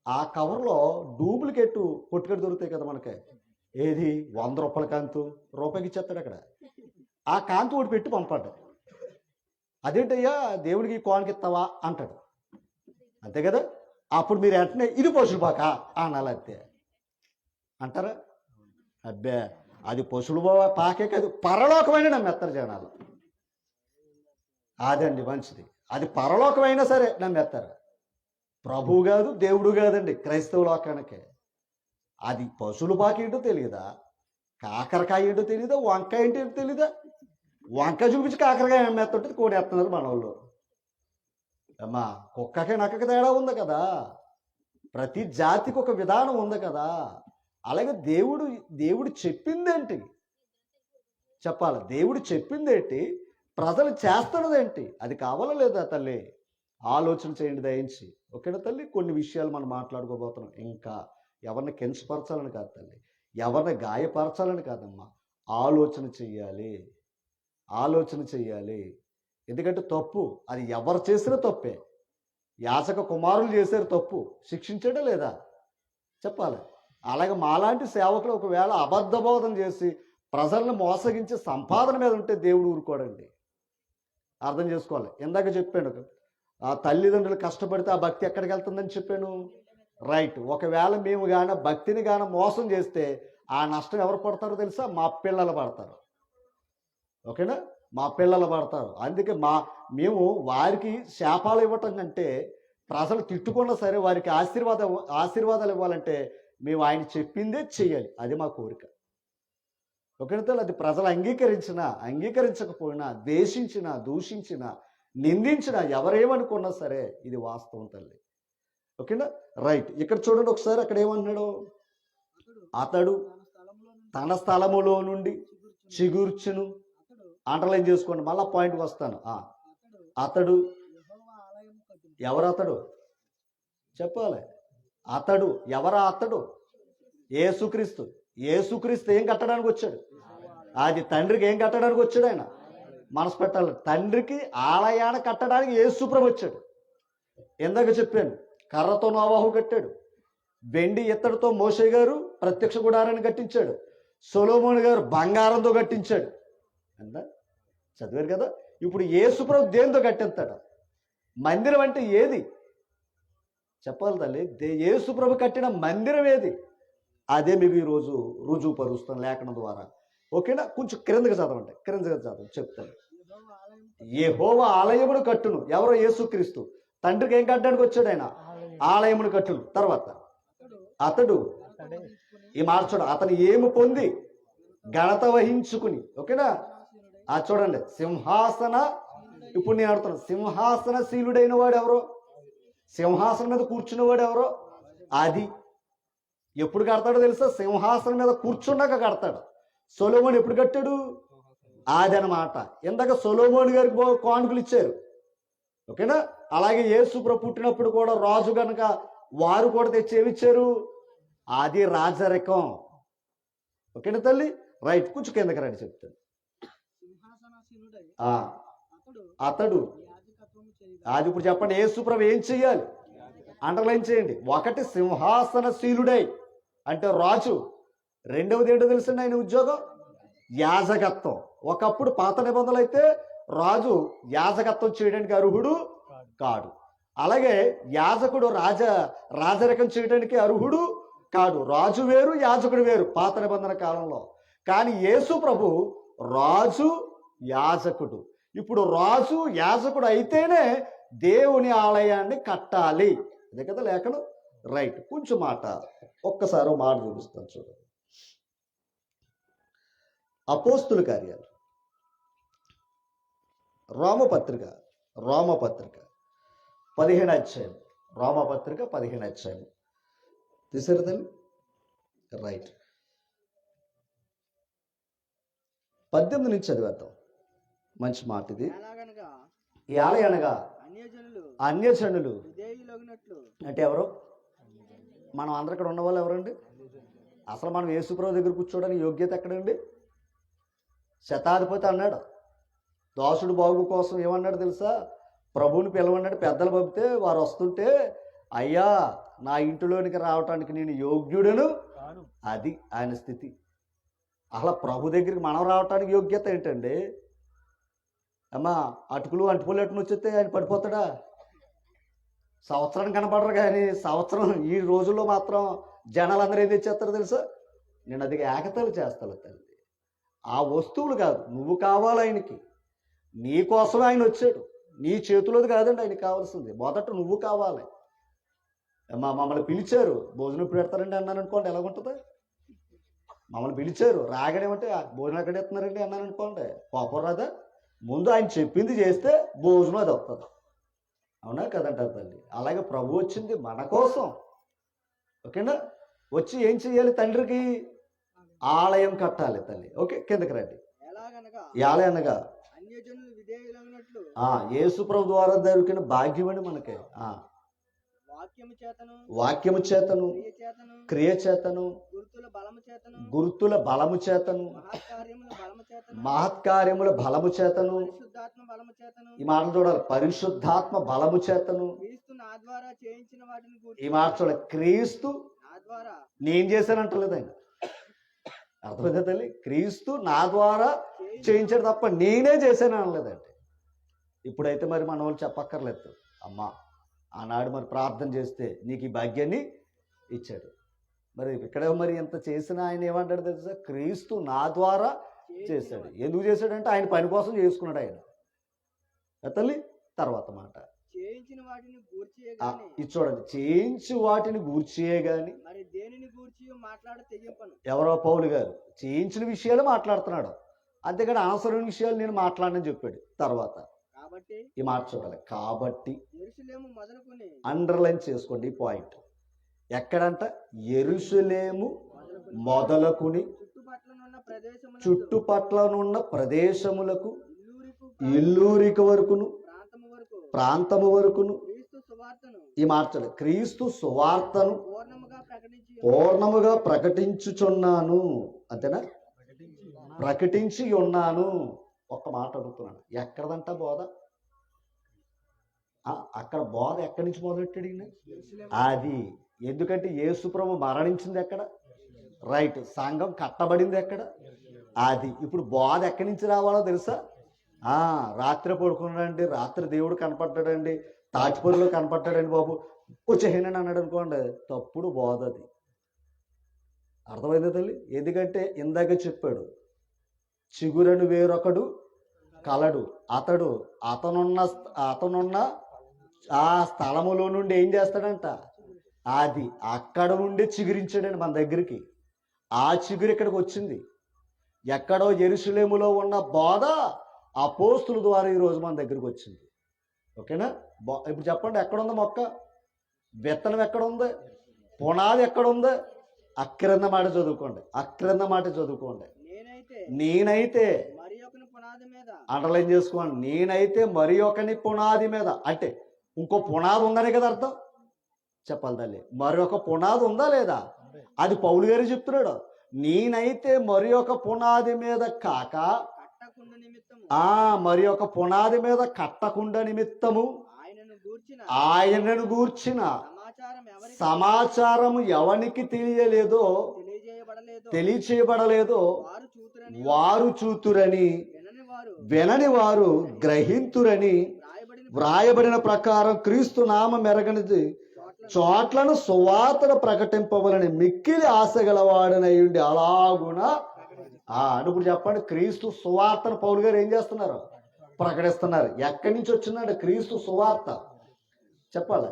ఆ కవర్లో డూప్లికేట్ కొట్టుకట్టు దొరుకుతాయి కదా మనకి. ఏది 100 రూపాయల కాంతు రూపాయికి ఇచ్చేస్తాడు అక్కడ. ఆ కాంతు ఒకటి పెట్టి పంపాడు. అదేంటయ్యా దేవుడికి కోనకి ఇస్తావా అంటాడు, అంతే కదా. అప్పుడు మీరు వెంటనే ఇది పశువుల పాక అనాలి, అంతే అంటారా? అబ్బే, అది పశువుల పాకే కాదు, పరలోకమైన నమ్మేస్తారు జనాలు. అదండి మంచిది, అది పరలోకమైనా సరే నమ్మేస్తారు. ప్రభువు కాదు, దేవుడు కాదండి క్రైస్తవ లోకానికి. అది పశువుల పాక ఏంటో తెలియదా, కాకరకాయ ఏంటో తెలియదా, వంకాయ ఏంటో తెలియదా? వంకాయ చూపించి కాకరకాయ నమ్మేస్తుంటే కోడేస్తున్నారు మన వాళ్ళు. అమ్మా, కుక్కకి నక్కకి తేడా ఉంది కదా, ప్రతి జాతికి ఒక విధానం ఉంది కదా. అలాగే దేవుడు చెప్పిందేంటి చెప్పాలి, దేవుడు చెప్పిందేంటి, ప్రజలు చేస్తున్నదేంటి, అది కావాలా లేదా తల్లి? ఆలోచన చేయండి దయించి. ఓకేనా తల్లి? కొన్ని విషయాలు మనం మాట్లాడుకోబోతున్నాం. ఇంకా ఎవరిని కించపరచాలని కాదు తల్లి, ఎవరిని గాయపరచాలని కాదమ్మా, ఆలోచన చెయ్యాలి, ఆలోచన చెయ్యాలి. ఎందుకంటే తప్పు అది ఎవరు చేసినా తప్పే. యాచక కుమారులు చేశారు తప్పు, శిక్షించడా లేదా? చెప్పాలి. అలాగే మాలాంటి సేవకులు ఒకవేళ అబద్ధబోధన చేసి ప్రజలను మోసగించి సంపాదన మీద ఉంటే దేవుడు ఊరుకోడండి. అర్థం చేసుకోవాలి. ఇందాక చెప్పాను, ఆ తల్లిదండ్రులు కష్టపడితే ఆ భక్తి ఎక్కడికి వెళ్తుందని చెప్పాను. రైట్. ఒకవేళ మేము గాన భక్తిని గాన మోసం చేస్తే ఆ నష్టం ఎవరు పడతారో తెలుసా? మా పిల్లలు పడతారు. ఓకేనా? మా పిల్లలు పడతారు. అందుకే మేము వారికి శాపాలు ఇవ్వటం కంటే ప్రజలు తిట్టుకున్నా సరే వారికి ఆశీర్వాదాలు ఇవ్వాలంటే మేము ఆయన చెప్పిందే చెయ్యాలి. అది మా కోరిక. ఓకేనా? అది ప్రజలు అంగీకరించకపోయినా, ద్వేషించినా, దూషించినా, నిందించినా, ఎవరేమనుకున్నా సరే ఇది వాస్తవం తల్లి. ఓకేనా? రైట్. ఇక్కడ చూడండి ఒకసారి, అక్కడ ఏమంటున్నాడు? అతడు తన స్థలములో నుండి చిగుర్చును. అండర్లైన్ చేసుకోండి, మళ్ళా పాయింట్కి వస్తాను. అతడు ఎవరతడు చెప్పాలి. అతడు ఎవరా? అతడు యేసుక్రీస్తు. యేసుక్రీస్తు ఏం కట్టడానికి వచ్చాడు? అది తండ్రికి ఏం కట్టడానికి వచ్చాడు? ఆయన మనసు పెట్టాలి. తండ్రికి ఆలయాన్ని కట్టడానికి యేసుప్రభు వచ్చాడు. ఇందాక చెప్పాను, కర్రతో నోవాహు కట్టాడు, వెండి ఇత్తడితో మోషే గారు ప్రత్యక్ష గుడారాన్ని కట్టించాడు, సొలొమోను గారు బంగారంతో కట్టించాడు. అంతా చదివారు కదా. ఇప్పుడు యేసుప్రభు దేంతో కట్టిస్తాడు? మందిరం అంటే ఏది చెప్పాలి తల్లి. యేసుప్రభు కట్టిన మందిరం ఏది? అదే మీకు ఈరోజు రుజువు పరుస్తాను లేఖనం ద్వారా. ఓకేనా? కొంచెం క్రిందకి చదవండి, చెప్తాను. యెహోవా ఆలయమును కట్టును. ఎవరో? యేసుక్రీస్తు. తండ్రికి ఏం కట్టడానికి వచ్చాడు? ఆయన ఆలయమును కట్టును. తర్వాత అతడు ఈ మార్చడు, అతను ఏమి పొంది ఘనత వహించుకుని. ఓకేనా? చూడండి, ఇప్పుడు నేను అడుగుతాను, సింహాసనశీలుడైన వాడు ఎవరో? సింహాసనం మీద కూర్చున్నవాడు ఎవరో? అది ఎప్పుడు కడతాడో తెలుసా? సింహాసనం మీద కూర్చున్నాక కడతాడు. సొలొమోను ఎప్పుడు కట్టాడు? అది అన్నమాట. ఇందాక సొలొమోను గారికి కానుకలు ఇచ్చారు. ఓకేనా? అలాగే యేసుప్రభు పుట్టినప్పుడు కూడా రాజు కనుక వారు కూడా తెచ్చి ఏమిచ్చారు? అది రాజరికం. ఓకేనా తల్లి? రైట్. కొంచెం కిందకి రండి, చెప్తాను. అతడు అది ఇప్పుడు చెప్పండి, యేసుప్రభు ఏం చెయ్యాలి? అండర్లైన్ చేయండి. ఒకటి, సింహాసనశీలుడై అంటే రాజు. రెండవది ఏంటో తెలుసండి? ఆయన ఉద్యోగం యాజకత్వం. ఒకప్పుడు పాత నిబంధనలు అయితే రాజు యాజకత్వం చేయడానికి అర్హుడు కాడు. అలాగే యాజకుడు రాజరికం చేయడానికి అర్హుడు కాడు. రాజు వేరు, యాజకుడు వేరు పాత నిబంధన కాలంలో. కానీ యేసు ప్రభు రాజు యాజకుడు. ఇప్పుడు రాజు యాజకుడు అయితేనే దేవుని ఆలయాన్ని కట్టాలి. అదే కదా లేఖనం. రైట్. కొంచెం మాట ఒక్కసారి మాట చూపిస్తాను చూడండి. అపోస్తుల కార్యాలు రోమపత్రిక 15 అధ్యాయం. రోమపత్రిక 15 అధ్యాయం తీసారు తల్లి. రైట్. 18 నుంచి చదివేద్దాం. మంచి మాట ఇది. అనగా అన్యజనులు అంటే ఎవరు? మనం అందరు ఇక్కడ ఉన్న వాళ్ళు ఎవరండి? అసలు మనం యేసుప్రభు దగ్గర కూర్చోడానికి యోగ్యత ఎక్కడండి? శతాధిపతి అన్నాడు. దాసుడు బాగు కోసం ఏమన్నాడు తెలుసా? ప్రభువుని పిలవన్నాడు. పెద్దలు పంపితే వారు వస్తుంటే, అయ్యా నా ఇంటిలోనికి రావటానికి నేను యోగ్యుడను. అది ఆయన స్థితి. అసలు ప్రభు దగ్గరికి మనం రావటానికి యోగ్యత ఏంటండి? అమ్మా అటుకులు అంటుకోలేటును వచ్చేస్తే ఆయన పడిపోతాడా? సంవత్సరం కనపడరు. కానీ సంవత్సరం ఈ రోజుల్లో మాత్రం జనాలందరూ ఏం తెచ్చేస్తారో తెలుసా? నేను అది ఏకతలు చేస్తాను తల్లి. ఆ వస్తువులు కాదు, నువ్వు కావాలి ఆయనకి. నీ కోసమే ఆయన వచ్చాడు. నీ చేతిలోది కాదండి ఆయనకి కావాల్సింది. మొదట నువ్వు కావాలి. మమ్మల్ని పిలిచారు, భోజనం ఇప్పుడు పెడతారండి అన్నాను అనుకోండి, ఎలాగుంటుంది? మమ్మల్ని పిలిచారు, రాగానేమంటే భోజనం ఎక్కడ ఎత్తున్నారండి అన్నాను అనుకోండి, పాపం రాదా? ముందు ఆయన చెప్పింది చేస్తే భోజనం అది వస్తుంది. అవునా కదంటారు తల్లి. అలాగే ప్రభు వచ్చింది మన కోసం. ఓకేనా? వచ్చి ఏం చెయ్యాలి? తండ్రికి ఆలయం కట్టాలి తల్లి. ఓకే, కిందకి రండి. ఎలా అనగా యేసు ప్రభు ద్వారా దొరికిన భాగ్యం అని మనకి. వాక్యము చేతను, క్రియ చేతను, గుర్తుల బలము చేతను, మహత్కార్యముల బలము చేతను. ఈ మాట చూడాలి. పరిశుద్ధాత్మ బలము చేతను. ఈ మాట చూడాలి. క్రీస్తు నేను చేశానంటలేదు ఆయన. అర్థమైందా తల్లి? క్రీస్తు నా ద్వారా చేయించాడు తప్ప నేనే చేశాను అనలేదండి. ఇప్పుడైతే మరి మన వాళ్ళు చెప్పక్కర్లేదు. అమ్మా ఆనాడు మరి ప్రార్థన చేస్తే నీకు ఈ భాగ్యాన్ని ఇచ్చాడు. మరి ఇక్కడ మరి ఎంత చేసినా ఆయన ఏమంటాడు తెలుసా? క్రీస్తు నా ద్వారా చేశాడు. ఎందుకు చేశాడంటే ఆయన పని కోసం చేసుకున్నాడు ఆయన. తల్లి తర్వాత మాట ఇది చూడండి. చేయించి వాటిని గూర్చియే గాని ఎవరో పౌలు గారు చేయించిన విషయాలు మాట్లాడుతున్నాడు. అంతేకాని అవసరమైన విషయాలు నేను మాట్లాడనని చెప్పాడు. తర్వాత ఈ మాట చూడాలి. కాబట్టి అండర్లైన్ చేసుకోండి ఈ పాయింట్. ఎక్కడంట? యెరూషలేము మొదలుకుని చుట్టుపట్లనున్న ప్రదేశములకు, ఇల్లూరికి వరకును, ప్రాంతము వరకును. ఈ మాట చూడాలి. క్రీస్తు సువార్తను పూర్ణముగా ప్రకటించుచున్నాను. అంతేనా? ప్రకటించి ఉన్నాను. ఒక్క మాట అడుగుతున్నాను, ఎక్కడదంట బోధ? అక్కడ బోధ ఎక్కడి నుంచి మొదలెట్టాడు? అది ఎందుకంటే యేసు ప్రభు మరణించింది ఎక్కడ? రైట్. సంఘం కట్టబడింది ఎక్కడ? అది. ఇప్పుడు బోధ ఎక్కడి నుంచి రావాలో తెలుసా? రాత్రి పడుకున్నాడండి, రాత్రి దేవుడు కనపడ్డాడండి, తాటిపూరిలో కనపడ్డాడండి బాబు వచ్చేయండి అన్నాడు అనుకోండి, తప్పుడు బోధ అది. అర్థమైందా తల్లి? ఎందుకంటే ఇందాక చెప్పాడు, చిగురను వేరొకడు కలడు, అతనున్న ఆ స్థలములో నుండి ఏం చేస్తాడంట? అది అక్కడ నుండి చిగురించాడండి మన దగ్గరికి. ఆ చిగురు ఇక్కడికి వచ్చింది. ఎక్కడో యెరూషలేములో ఉన్న బోధ అపోస్తుల ద్వారా ఈరోజు మన దగ్గరికి వచ్చింది. ఓకేనా? ఇప్పుడు చెప్పండి, ఎక్కడుంది మొక్క? విత్తనం ఎక్కడుంది? పునాది ఎక్కడుంది? అక్రింద మాట చదువుకోండి. అక్రింద మాట చదువుకోండి. నేనైతే అండర్లైన్ చేసుకోండి. నేనైతే మరి ఒకని పునాది మీద, అంటే ఇంకో పునాది ఉందనే కదా అర్థం. చెప్పాలి తల్లి, మరి ఒక పునాది ఉందా లేదా? అది పౌలు గారు చెప్తున్నాడు. నేనైతే మరి ఒక పునాది మీద కాక మరి ఒక పునాది మీద కట్టకుండా నిమిత్తము ఆయనను గూర్చిన సమాచారము ఎవనికి తెలియచేయబడలేదో వారు చూతురని, వినని వారు గ్రహింతురని వ్రాయబడిన ప్రకారం క్రీస్తు నామం ఎరగనిది చోట్లను సువార్తను ప్రకటింపవలని మిక్కిలి ఆశ గలవాడనయుండి అలాగున అంటే ఇప్పుడు చెప్పండి, క్రీస్తు సువార్తను పౌలు గారు ఏం చేస్తున్నారు? ప్రకటిస్తున్నారు. ఎక్కడి నుంచి వచ్చిందంటే క్రీస్తు సువార్త చెప్పాలి.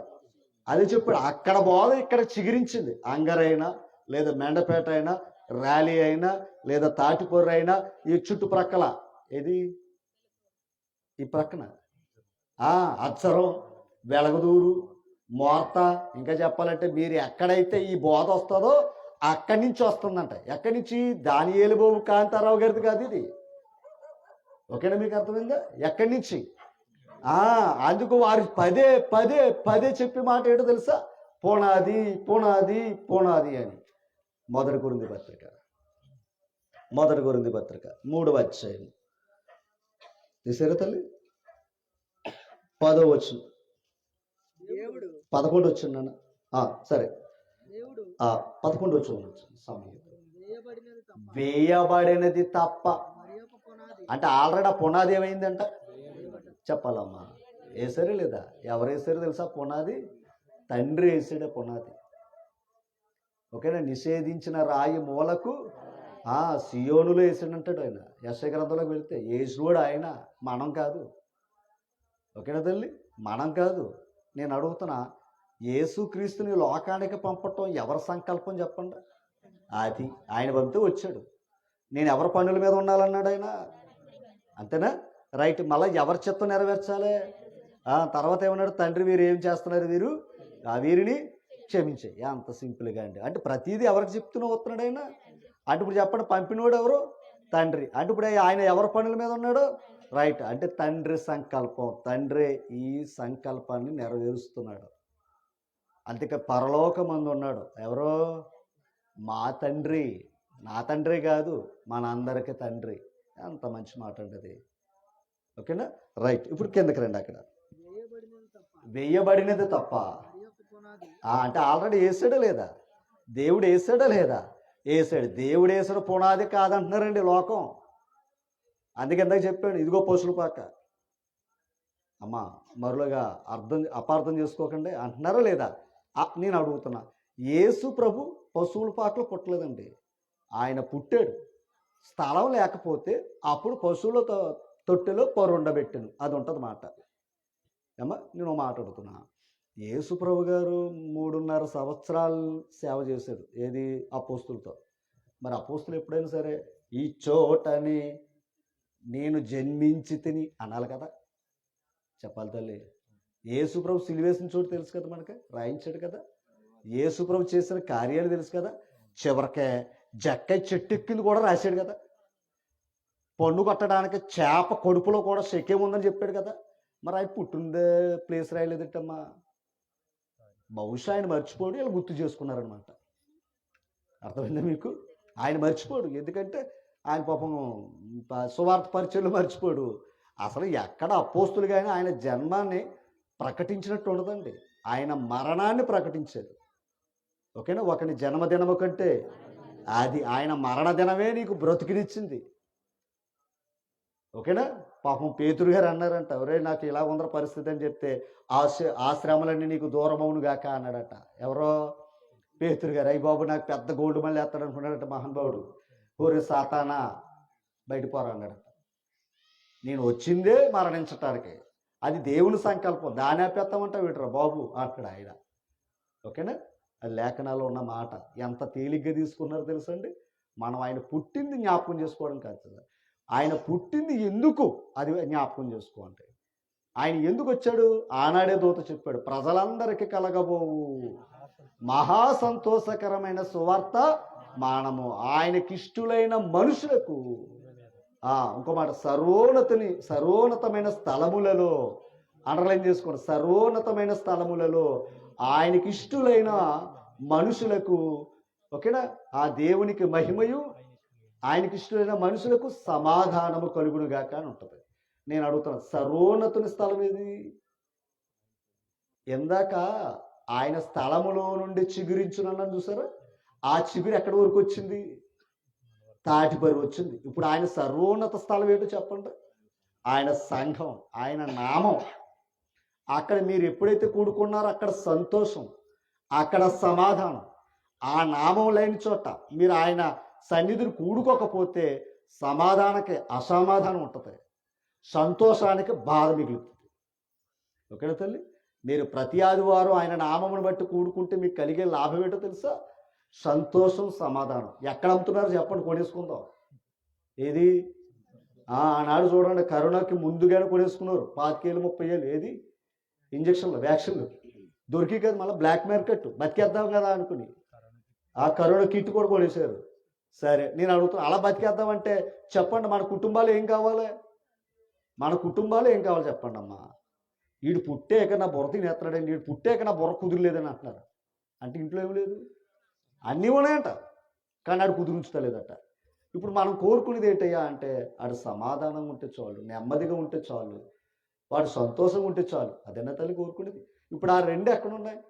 అది చెప్పాడు. అక్కడ బోధ ఇక్కడ చిగురించింది. అంగరైనా లేదా మెండపేట అయినా, ర్యాలీ అయినా లేదా తాటిపొర్రు అయినా, ఈ చుట్టుప్రక్కల ఏది ఈ ప్రక్కన అచ్చరం, వెలగదూరు, మోర్త, ఇంకా చెప్పాలంటే మీరు ఎక్కడైతే ఈ బోధ వస్తుందో అక్కడి నుంచి వస్తుందంట. ఎక్కడి నుంచి? దానియేలు బాబు కాంతారావు గారిది కాదు ఇది. ఓకేనా? మీకు అర్థమైందా? ఎక్కడి నుంచి? అందుకు వారు పదే పదే పదే చెప్పే మాట ఏంటో తెలుసా? పునాది పునాది పునాది అని. మొదటి కొరింథీ పత్రిక 3వ అధ్యాయం తీసారా తల్లి? 10వ వచనం, 11 వచ్చింది నాన్న. సరే, 11 వచ్చిన సమయం. వేయబడినది తప్ప అంటే ఆల్రెడీ ఆ పునాది ఏమైందంట చెప్పాలమ్మా. వేసారే లేదా? ఎవరు వేసారో తెలుసా? పునాది తండ్రి వేసాడే పునాది. ఓకేనా? నిషేధించిన రాయి మూలకు సియోనులో వేసాడంటాడు ఆయన. యెషయా గ్రంథంలోకి వెళితే యేసుడు ఆయన, మనం కాదు. ఓకేనా తల్లి? మనం కాదు. నేను అడుగుతున్నా, యేసుక్రీస్తుని లోకానికి పంపటం ఎవరి సంకల్పం చెప్పండి? అది ఆయన పంపితే వచ్చాడు. నేను ఎవరి పనుల మీద ఉండాలన్నాడు ఆయన. అంతేనా? రైట్. మళ్ళీ ఎవరి చిత్తం నెరవేర్చాలి? తర్వాత ఏమన్నాడు? తండ్రి వీరు ఏం చేస్తున్నారు, వీరు వీరిని క్షమించే. అంత సింపుల్గా అండి. అంటే ప్రతిదీ ఎవరికి చెప్తూనే వస్తున్నాడు ఆయన. అంటే ఇప్పుడు చెప్పండి, పంపినవాడు ఎవరు? తండ్రి. అంటే ఇప్పుడు ఆయన ఎవరి పనుల మీద ఉన్నాడు? రైట్. అంటే తండ్రి సంకల్పం. తండ్రి ఈ సంకల్పాన్ని నెరవేరుస్తున్నాడు. అందుకే పరలోకమందు ఉన్నాడు ఎవరో? మా తండ్రి. నా తండ్రి కాదు, మన అందరికి తండ్రి. అంత మంచి మాట అండి అది. ఓకేనా? రైట్. ఇప్పుడు కిందకి రండి. అక్కడ వేయబడినది తప్ప అంటే ఆల్రెడీ వేసాడా లేదా? దేవుడు వేసాడా లేదా? వేసాడు. దేవుడు వేసాడు పునాది కాదంటున్నారండి లోకం. అందుకే ఎందాక చెప్పాడు, ఇదిగో పశువుల పాక. అమ్మా మరోగా అపార్థం చేసుకోకండి అంటున్నారా లేదా? నేను అడుగుతున్నా, యేసు ప్రభు పశువుల పాకలో పుట్టలేదండి. ఆయన పుట్టాడు. స్థలం లేకపోతే అప్పుడు పశువుల తొట్టెలో పరుండబెట్టాను. అది ఉంటుంది మాట. ఏమా నేను మాట్లాడుతున్నా, యేసు ప్రభు గారు 3.5 సంవత్సరాలు సేవ చేశారు. ఏది? అపోస్తులతో. మరి అపోస్తులు ఎప్పుడైనా సరే ఈ చోటని నేను జన్మించి తిని అనాలి కదా? చెప్పాలి తల్లి. యేసు ప్రభు సిలువేసిన చోటు తెలుసు కదా, మనకి రాయించాడు కదా. యేసు ప్రభు చేసిన కార్యాలు తెలుసు కదా. చివరికే జక్కై చెట్టు ఎక్కింది కూడా రాశాడు కదా. పన్ను కొట్టడానికి చేప కడుపులో కూడా శక్యం ఉందని చెప్పాడు కదా. మరి ఆయన పుట్టిందే ప్లేస్ రాయలేదట్టమ్మా. బహుశా ఆయన మర్చిపోడు, వీళ్ళు గుర్తు చేసుకున్నారనమాట. అర్థమైందా మీకు? ఆయన మర్చిపోడు. ఎందుకంటే ఆయన పాపం సువార్త పరిచయలు మర్చిపోడు. అసలు ఎక్కడ అపోస్తులు కానీ ఆయన జన్మాన్ని ప్రకటించినట్టు ఉండదండి. ఆయన మరణాన్ని ప్రకటించారు. ఓకేనా? ఒకని జన్మదినము కంటే అది ఆయన మరణ దినమే నీకు బ్రతికినిచ్చింది. ఓకేనా? పాపం పేతురు గారు అన్నారంట, ఒరే నాకు ఇలా ఉందర పరిస్థితి అని చెప్తే ఆ శ్రమలన్నీ నీకు దూరం అవును గాక అన్నాడట. ఎవరో? పేతురు గారు. అయ్యి బాబు నాకు పెద్ద గోల్డ్ మళ్ళీ ఎత్తాడు అనుకున్నాడట మహానుభావుడు. ఓరే సాతానా బయటపోరా అన్నాడట. నేను వచ్చిందే మరణించటానికి, అది దేవుని సంకల్పం, దాని ఆపేస్తామంటా వీటరా బాబు అంటాడు ఆయన. ఓకేనా? అది లేఖనాల్లో ఉన్న మాట. ఎంత తేలిగ్గా తీసుకున్నారో తెలుసండి. మనం ఆయన పుట్టింది జ్ఞాపకం చేసుకోవడం కాదు కదా, ఆయన పుట్టింది ఎందుకు అది జ్ఞాపకం చేసుకోండి. ఆయన ఎందుకు వచ్చాడు? ఆనాడే దూత చెప్పాడు, ప్రజలందరికీ కలగబోవు మహా సంతోషకరమైన సువార్త మానము ఆయనకిష్టులైన మనుషులకు. ఇంకో మాట, సర్వోన్నతమైన స్థలములలో, అండర్లైన్ చేసుకోండి, సర్వోన్నతమైన స్థలములలో ఆయనకిష్టులైన మనుషులకు. ఓకేనా? ఆ దేవునికి మహిమయు ఆయనకిష్టులైన మనుషులకు సమాధానము కలుగునుగాక అని ఉంటుంది. నేను అడుగుతున్నా, సర్వోన్నతుని స్థలం ఏది? ఎందాక ఆయన స్థలములో నుండి చిగురించునన్నాను చూసారా? ఆ చిగురు ఎక్కడి వరకు వచ్చింది? తాటిపరి వచ్చింది. ఇప్పుడు ఆయన సర్వోన్నత స్థలం ఏంటో చెప్పండి. ఆయన సంఘం, ఆయన నామం. అక్కడ మీరు ఎప్పుడైతే కూడుకున్నారో అక్కడ సంతోషం, అక్కడ సమాధానం. ఆ నామం లేని చోట మీరు ఆయన సన్నిధిని కూడుకోకపోతే సమాధానానికి అసమాధానం ఉంటుంది, సంతోషానికి బాధ మిగులుతుంది. ఓకేనా తల్లి? మీరు ప్రతి ఆదివారం ఆయన నామమును బట్టి కూడుకుంటే మీకు కలిగే లాభం ఏంటో తెలుసా? సంతోషం, సమాధానం. ఎక్కడ అమ్ముతున్నారు చెప్పండి, కొనేసుకుందాం. ఏది? ఆనాడు చూడండి, కరోనాకి ముందుగానే కొనేసుకున్నారు 25,000 30,000. ఏది? ఇంజక్షన్లు, వ్యాక్సిన్లు దొరికి కదా, మళ్ళీ బ్లాక్ మార్కెట్ బతికేద్దాం కదా అనుకుని ఆ కరోనా కిట్ కూడా కొనేసారు. సరే, నేను అడుగుతున్నా, అలా బతికేద్దామంటే చెప్పండి, మన కుటుంబాలు ఏం కావాలి? మన కుటుంబాలు ఏం కావాలి చెప్పండి అమ్మా. వీడు పుట్టాక నా బుర్ర తినేస్తున్నాడండి, వీడు పుట్టాక నా బుర్ర కుదిరలేదని అంటున్నారు. అంటే ఇంట్లో ఏం లేదు, అన్నీ ఉన్నాయంట, కానీ ఆడు కుదురుంచుతలేదట. ఇప్పుడు మనం కోరుకునేది ఏంటయ్యా అంటే, ఆడు సమాధానంగా ఉంటే చాలు, నెమ్మదిగా ఉంటే చాలు, వాడు సంతోషంగా ఉంటే చాలు. అదేనా తల్లి కోరుకునేది? ఇప్పుడు ఆ రెండు ఎక్కడున్నాయి?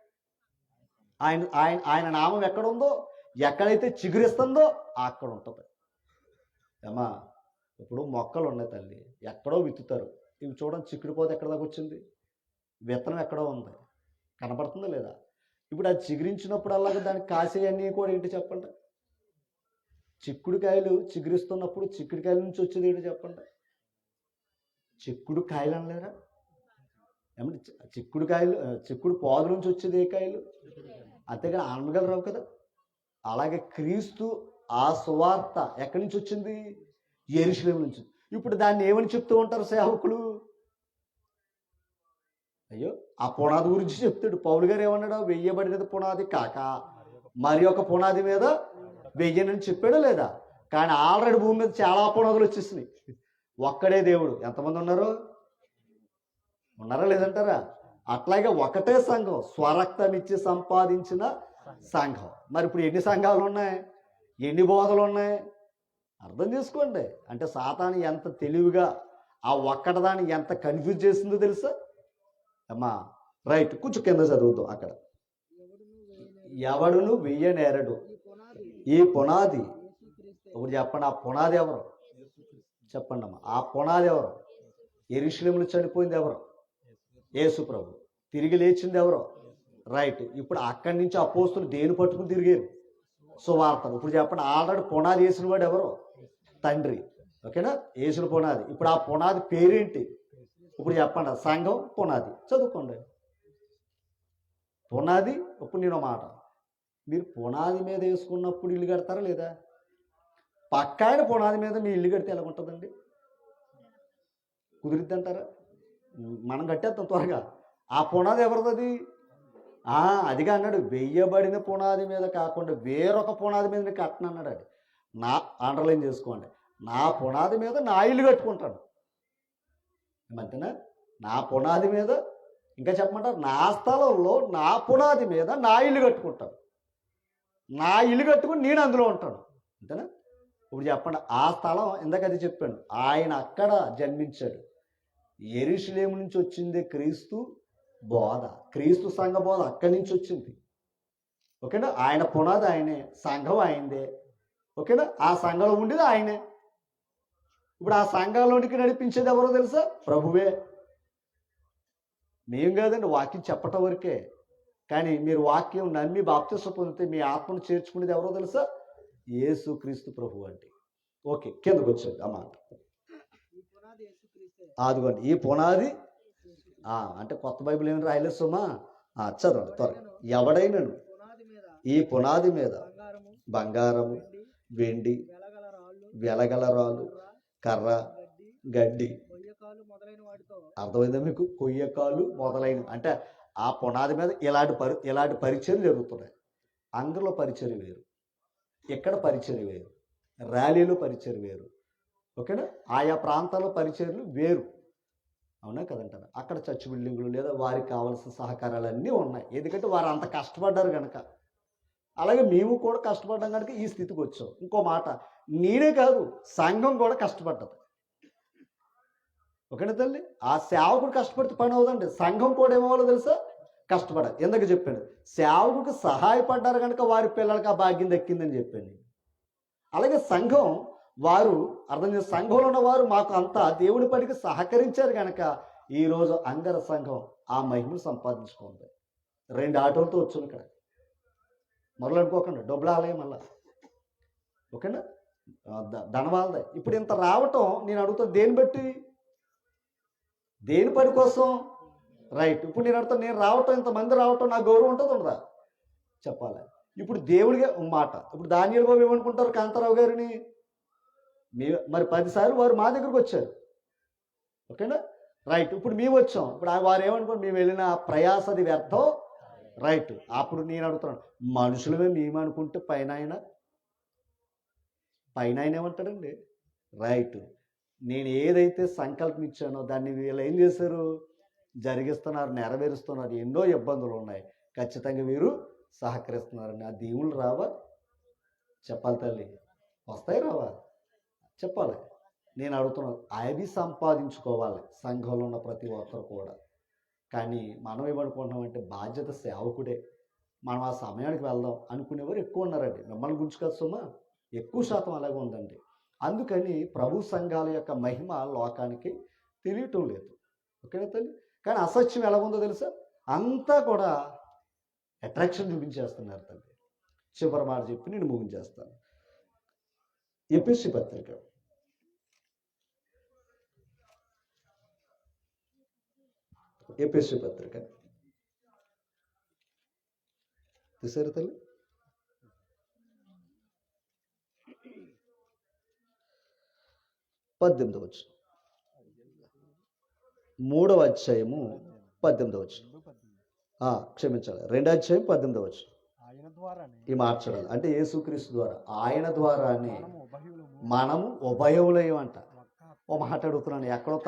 ఆయన ఆయన ఆయన నామం ఎక్కడుందో, ఎక్కడైతే చిగురిస్తుందో అక్కడ ఉంటుంది. ఏమా, ఇప్పుడు మొక్కలు ఉన్నాయి తల్లి, ఎక్కడో విత్తుతారు. ఇవి చూడండి, చిక్కుడిపోతే ఎక్కడ దాకా వచ్చింది, విత్తనం ఎక్కడో ఉంది, కనపడుతుందా లేదా? ఇప్పుడు అది చిగురించినప్పుడు అలాగే దానికి కాసేయన్నీ కూడా ఏంటి చెప్పండి? చిక్కుడుకాయలు చిగురిస్తున్నప్పుడు చిక్కుడుకాయల నుంచి వచ్చేది ఏంటి చెప్పండి? చిక్కుడు కాయలు అనలేరా? ఏమంటే చిక్కుడుకాయలు, చిక్కుడు పాదు నుంచి వచ్చేది ఏ కాయలు? అంతేగా అనగలరావు కదా. అలాగే క్రీస్తు ఆ సువార్త ఎక్కడి నుంచి వచ్చింది? యెరూషలేము నుంచి. ఇప్పుడు దాన్ని ఏమని చెప్తూ ఉంటారు సేవకులు? అయ్యో, ఆ పునాది గురించి చెప్తాడు పౌలు గారు. ఏమన్నాడు? వెయ్యబడినది పునాది కాక మరి ఒక పునాది మీద వెయ్యనని చెప్పాడో లేదా? కానీ ఆల్రెడీ భూమి మీద చాలా పునాదులు వచ్చేసినాయి. ఒక్కడే దేవుడు. ఎంతమంది ఉన్నారు? ఉన్నారా లేదంటారా? అట్లాగే ఒకటే సంఘం, స్వరక్తం ఇచ్చి సంపాదించిన సంఘం. మరి ఇప్పుడు ఎన్ని సంఘాలు ఉన్నాయి, ఎన్ని బోధలు ఉన్నాయి? అర్థం చేసుకోండి. అంటే సాతాను ఎంత తెలివిగా ఆ ఒక్కటదాన్ని ఎంత కన్ఫ్యూజ్ చేసిందో తెలుసా అమ్మా? రైట్, కొంచెం కింద చదువుతాం. అక్కడ ఎవడును వెయ్యనేరడు ఈ పునాది. ఇప్పుడు చెప్పండి, ఆ పునాది ఎవరు? చెప్పండి అమ్మా, ఆ పునాది ఎవరు? యెరూషలేములో చనిపోయింది ఎవరు? యేసు ప్రభు. తిరిగి లేచింది ఎవరు? రైట్. ఇప్పుడు అక్కడి నుంచి అపోస్తులు దేని పట్టుకుని తిరిగారు? సువార్తను. ఇప్పుడు చెప్పండి, ఆల్రెడీ పునాది వేసిన వాడు ఎవరు? తండ్రి. ఓకేనా? వేసిన పునాది. ఇప్పుడు ఆ పునాది పేరేంటి? ఇప్పుడు చెప్పండి, సంఘం పునాది. చదువుకోండి పునాది. ఇప్పుడు నేను మాట, మీరు పునాది మీద వేసుకున్నప్పుడు ఇల్లు కడతారా లేదా? పక్కాయన పునాది మీద మీ ఇల్లు కడితే ఎలా ఉంటుందండి? కుదిరిద్ది అంటారా? మనం కట్టేస్తాం త్వరగా. ఆ పునాది ఎవరిది? అదిగా అన్నాడు, వెయ్యబడిన పునాది మీద కాకుండా వేరొక పునాది మీద కట్టను అన్నాడు. అది నా అండర్లైన్ చేసుకోండి. నా పునాది మీద నా ఇల్లు కట్టుకుంటాను. ఏమంతేనా? నా పునాది మీద, ఇంకా చెప్పమంటారు, నా స్థలంలో నా పునాది మీద నా ఇల్లు కట్టుకుంటాను. నా ఇల్లు కట్టుకుని నేను అందులో ఉంటాను. అంతేనా? ఇప్పుడు చెప్పండి, ఆ స్థలం ఇందాక అది చెప్పాను, ఆయన అక్కడ జన్మించాడు. యెరూషలేము నుంచి వచ్చిందే క్రీస్తు బోధ, క్రీస్తు సంఘ బోధ అక్కడి నుంచి వచ్చింది. ఓకేనా? ఆయన పునాది ఆయనే, సంఘం ఆయనదే. ఓకేనా? ఆ సంఘంలో ఉండేది ఆయనే. ఇప్పుడు ఆ సంఘంలోనికి నడిపించేది ఎవరో తెలుసా? ప్రభువే. మేం కాదండి, వాక్యం చెప్పటం వరకే. కానీ మీరు వాక్యం నమ్మి బాప్తిస్మం పొందితే మీ ఆత్మను చేర్చుకునేది ఎవరో తెలుసా? యేసు క్రీస్తు ప్రభు అంటే. ఓకే, కిందకు వచ్చేది అమ్మా. అదిగోండి, ఈ పునాది. అంటే కొత్త బైబిల్ ఏమైనా రాయలేదు సుమా? చదవండి త్వరగా. ఎవడైనను ఈ పునాది మీద బంగారము, వెండి, వెలగల రాళ్ళు, కర్ర, గడ్డి, అర్థమైందా మీకు? కొయ్యకాలు మొదలైన, అంటే ఆ పునాది మీద ఇలాంటి పరిచర్లు జరుగుతున్నాయి. అంగంలో పరిచర్య వేరు, ఇక్కడ పరిచర్య వేరు, ర్యాలీలో పరిచర్య వేరు. ఓకేనా? ఆయా ప్రాంతాల్లో పరిచర్యలు వేరు. అవునా కదంటారు? అక్కడ చర్చ్ బిల్డింగులు లేదా వారికి కావాల్సిన సహకారాలన్నీ ఉన్నాయి. ఎందుకంటే వారు అంత కష్టపడ్డారు కనుక. అలాగే మేము కూడా కష్టపడ్డాం కనుక ఈ స్థితికి వచ్చాం. ఇంకో మాట, నేనే కాదు, సంఘం కూడా కష్టపడ్డది. ఓకేనా తల్లి? ఆ సేవకుడు కష్టపడితే పని అవుదండి. సంఘం కూడా ఏమవ్వాలో తెలుసా? కష్టపడాలి. ఎందుకు చెప్పాను? సేవకుడికి సహాయపడ్డారు కనుక వారి పిల్లలకి ఆ భాగ్యం దక్కిందని చెప్పాను. అలాగే సంఘం వారు అర్థం చేసి, సంఘంలో ఉన్న వారు మాకు అంతా దేవుని పనికి సహకరించారు కనుక ఈరోజు అంగర సంఘం ఆ మహిమను సంపాదించుకుంది. 2 ఆటోలతో వచ్చాను ఇక్కడ. మొదలు అనుకోకండి, డబ్బులు ఆలయం మళ్ళా, ఓకేనా? ధనవాళ్ళదే. ఇప్పుడు ఇంత రావటం నేను అడుగుతాను, దేని బట్టి, దేని పని కోసం? రైట్. ఇప్పుడు నేను అడుగుతాను, నేను రావటం, ఇంతమంది రావటం నాకు గౌరవం ఉంటుంది ఉండదా? చెప్పాలి. ఇప్పుడు దేవుడిగా మాట. ఇప్పుడు దానియేలు బాబు ఏమనుకుంటారు కాంతారావు గారిని? మరి 10 సార్లు వారు మా దగ్గరకు వచ్చారు, ఓకేనా? రైట్. ఇప్పుడు మేము వచ్చాం. ఇప్పుడు వారు ఏమనుకోండి, మేము వెళ్ళిన ప్రయాసది వ్యర్థం. రైట్. అప్పుడు నేను అడుగుతున్నాను, మనుషులమే మేము అనుకుంటే పైన ఆయన ఏమంటాడండి? రైట్. నేను ఏదైతే సంకల్పించానో దాన్ని వీళ్ళు ఏం చేశారు? జరిగిస్తున్నారు, నెరవేరుస్తున్నారు. ఎన్నో ఇబ్బందులు ఉన్నాయి, ఖచ్చితంగా వీరు సహకరిస్తున్నారని. ఆ దీవులు రావా? చెప్పాలి తల్లి. వస్తాయి రావా? చెప్పాలి. నేను అడుగుతున్నాను, అవి సంపాదించుకోవాలి సంఘంలో ఉన్న ప్రతి ఒక్కరు కూడా. కానీ మనం ఏమనుకుంటున్నామంటే బాధ్యత సేవకుడే, మనం ఆ సమయానికి వెళ్దాం అనుకునేవారు ఎక్కువ ఉన్నారండి. మిమ్మల్ని గురించి కదా సుమా, ఎక్కువ శాతం అలాగే ఉందండి. అందుకని ప్రభు సంఘాల యొక్క మహిమ లోకానికి తెలియటం లేదు, ఓకేనా తల్లి? కానీ అసత్యం ఎలా ఉందో తెలుసా? అంతా కూడా అట్రాక్షన్ చూపించేస్తున్నారు తల్లి. చివరి మాట చెప్పి నేను ముగించేస్తాను. ఎపిసి పత్రిక తీసారు తల్లి? 18వ వచనం, 3వ అధ్యాయము 18వ వచనం. క్షమించాలి, 2వ అధ్యాయం 18వ వచనం. ఈ మార్చడాలి అంటే యేసుక్రీస్తు ద్వారా, ఆయన ద్వారానే మనము ఉభయములయం అంట. ఓ మాట అడుగుతున్నాను, ఎక్కడో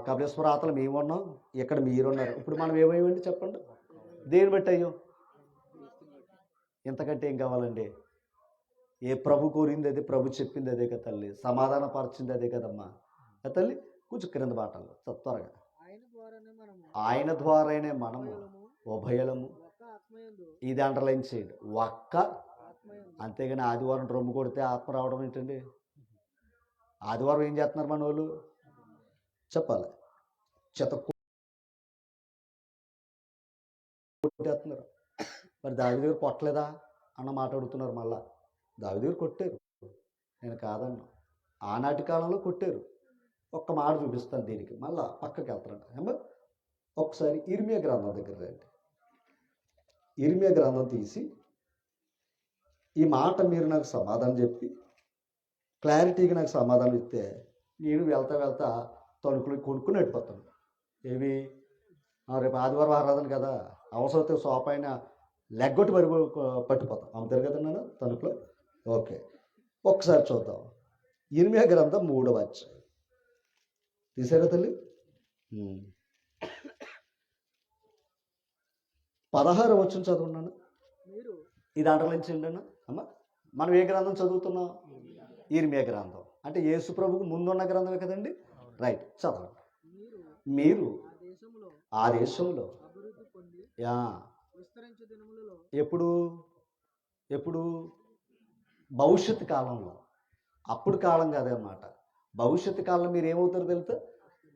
కపిలేశ్వరాతలు మేమున్నాం, ఇక్కడ మీరున్నారు. ఇప్పుడు మనం ఏమయ్యండి చెప్పండి? దేని బట్టి అయ్యో? ఇంతకంటే ఏం కావాలండి? ఏ ప్రభు కోరింది అదే, ప్రభు చెప్పింది అదే కదా తల్లి, సమాధాన పరిచింది అదే కదమ్మా తల్లి. కొంచెం క్రింద మాటలు త్వరగా. ఆయన ద్వారానే మనము ఉభయలము. ఇది అండర్లైన్ చేయండి, ఒక్క. అంతేగాని ఆదివారం రొమ్ము కొడితే ఆత్మ రావడం ఏంటండి? ఆదివారం ఏం చేస్తున్నారు మన వాళ్ళు? చెప్పాలి. చెత్త కొట్టేస్తున్నారు. మరి దావీదు గారు కొట్టలేదా అన్న మాట అడుగుతున్నారు. మళ్ళా దావీదు గారు కొట్టారు, నేను కాదన్నా. ఆనాటి కాలంలో కొట్టారు. ఒక్క మాట చూపిస్తాను దీనికి, మళ్ళా పక్కకి వెళ్తారంట. ఒకసారి ఇర్మియా గ్రంథం దగ్గర రండి. ఇర్మియా గ్రంథం తీసి ఈ మాట మీరు నాకు సమాధానం చెప్పి క్లారిటీగా నాకు సమాధానం ఇస్తే నేను వెళ్తా తణుకులు కొనుక్కుని వెళ్ళిపోతాను. ఏవి? రేపు ఆదివారం ఆరాధన కదా, అవసరమైతే సోపైన లెగ్గొట్టి మరి పట్టిపోతాం. అమ్ముతారు కదా నేను తణుకులో. ఓకే, ఒకసారి చూద్దాం. ఇర్మియా గ్రంథం 3వ అధ్యాయం తీసారా తల్లి? 16వ వచనం చదువున్నాను. ఇది అండర్లైన్ చేయండి అన్న. అమ్మ, మనం ఏ గ్రంథం చదువుతున్నాం? ఇర్మియా గ్రంథం. అంటే యేసు ప్రభుకు ముందున్న గ్రంథమే కదండి. రైట్, చదవండి. మీరు ఆ దేశంలో ఎప్పుడు భవిష్యత్తు కాలంలో, అప్పుడు కాలం కాదన్నమాట. భవిష్యత్తు కాలంలో మీరు ఏమవుతారో తెలుసా?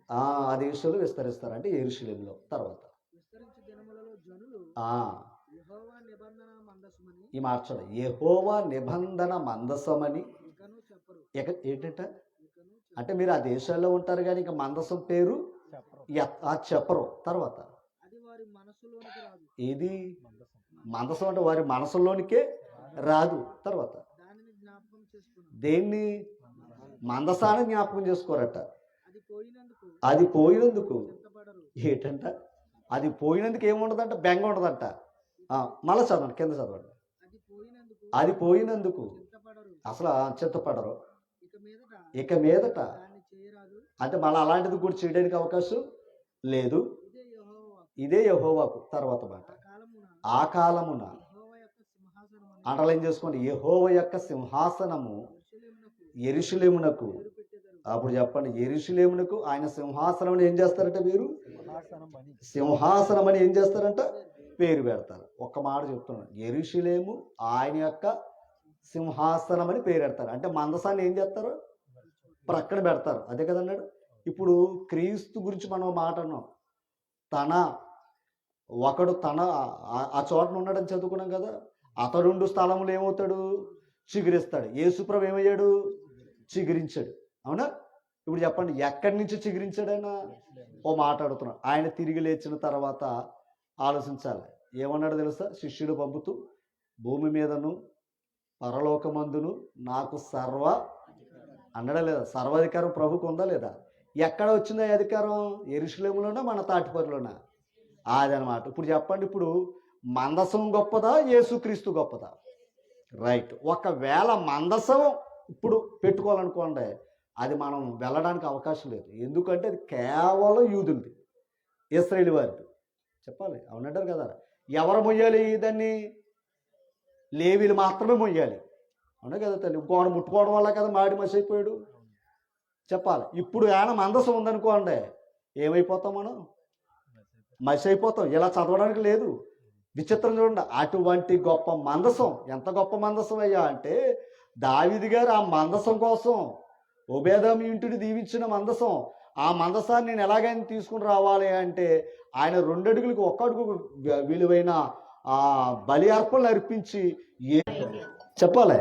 ఆ దేశంలో విస్తరిస్తారు, అంటే యెరూషలేములో. తర్వాత ఈ మార్చడం, యెహోవా నిబంధన మందసమని. ఏంటంట అంటే మీరు ఆ దేశాల్లో ఉంటారు కానీ ఇంకా మందసం పేరు చెప్పరు. తర్వాత ఏది మందసం అంటే వారి మనసులోనికే రాదు. తర్వాత దేన్ని? మందసాన్ని జ్ఞాపకం చేసుకోరట. అది పోయినందుకు ఏంటంట? అది పోయినందుకు ఏముండదంట? బెంగ ఉండదంట. మళ్ళీ చదవండి, కింద చదవండి. అది పోయినందుకు అసలు చింతపడరు ఇక మీదట. అంటే మళ్ళీ అలాంటిది కూడా చేయడానికి అవకాశం లేదు. ఇదే యెహోవాకు. తర్వాత మాట, ఆ కాలమున అండర్లైన్ చేసుకోండి, యెహోవా యొక్క సింహాసనము యెరూషలేమునకు. అప్పుడు చెప్పండి, యెరూషలేమునకు ఆయన సింహాసనం ఏం చేస్తారంట? మీరు సింహాసనం అని ఏం చేస్తారంట? పేరు పెడతారు. ఒక్క మాట చెప్తున్నాను, యెరూషలేము ఆయన యొక్క సింహాసనం అని పేరు పెడతారు. అంటే మందసాన్ని ఏం చేస్తారు? ప్రక్కన పెడతారు. అదే కదన్నాడు. ఇప్పుడు క్రీస్తు గురించి మనం మాట్లాడినాం. ఒకడు ఆ చోటన ఉన్నాడని చదువుకున్నాం కదా. అతడుండు స్థలంలో ఏమవుతాడు? చిగురిస్తాడు. యేసుప్రభు ఏమయ్యాడు? చిగురించాడు. అవునా? ఇప్పుడు చెప్పండి, ఎక్కడి నుంచి చిగురించాడు ఆయన? ఓ మాట్లాడుతున్నాడు. ఆయన తిరిగి లేచిన తర్వాత ఆలోచించాలి. ఏమన్నాడు తెలుసా? శిష్యుడు పంపుతూ, భూమి మీదను పరలోకమందును నాకు అన్నాడా లేదా? సర్వాధికారం ప్రభుకు ఉందా లేదా? ఎక్కడ వచ్చిందా అధికారం? యెరూషలేములోనా మన తాటిపరిలోనా? అదనమాట. ఇప్పుడు చెప్పండి, ఇప్పుడు మందసం గొప్పదా యేసుక్రీస్తు గొప్పదా? రైట్. ఒకవేళ మందసం ఇప్పుడు పెట్టుకోవాలనుకోండి, అది మనం వెళ్ళడానికి అవకాశం లేదు. ఎందుకంటే అది కేవలం యూదులది, ఇశ్రాయేలు వారిది. చెప్పాలి, అవునంటారు కదా. ఎవరు మొయ్యాలి దాన్ని? లేవీలు మాత్రమే మొయ్యాలి. అవునా కదా తల్లి? ఇంకోడు ముట్టుకోవడం వల్ల కదా మాడి మసి అయిపోయాడు. చెప్పాలి. ఇప్పుడు ఏమైనా మందసం ఉందనుకోండి, ఏమైపోతాం మనం? మసి అయిపోతాం. ఇలా చదవడానికి లేదు. విచిత్రం చూడండి. అటువంటి గొప్ప మందసం, ఎంత గొప్ప మందసం అయ్యా అంటే, దావీదు గారు ఆ మందసం కోసం ఓబేదోము ఇంటిని దీవించిన మందసం, ఆ మందసాన్ని నేను ఎలాగైనా తీసుకుని రావాలి అంటే ఆయన 2 అడుగులకు 1 అడుగు విలువైన ఆ బలి అర్పణలు అర్పించి చెప్పాలి.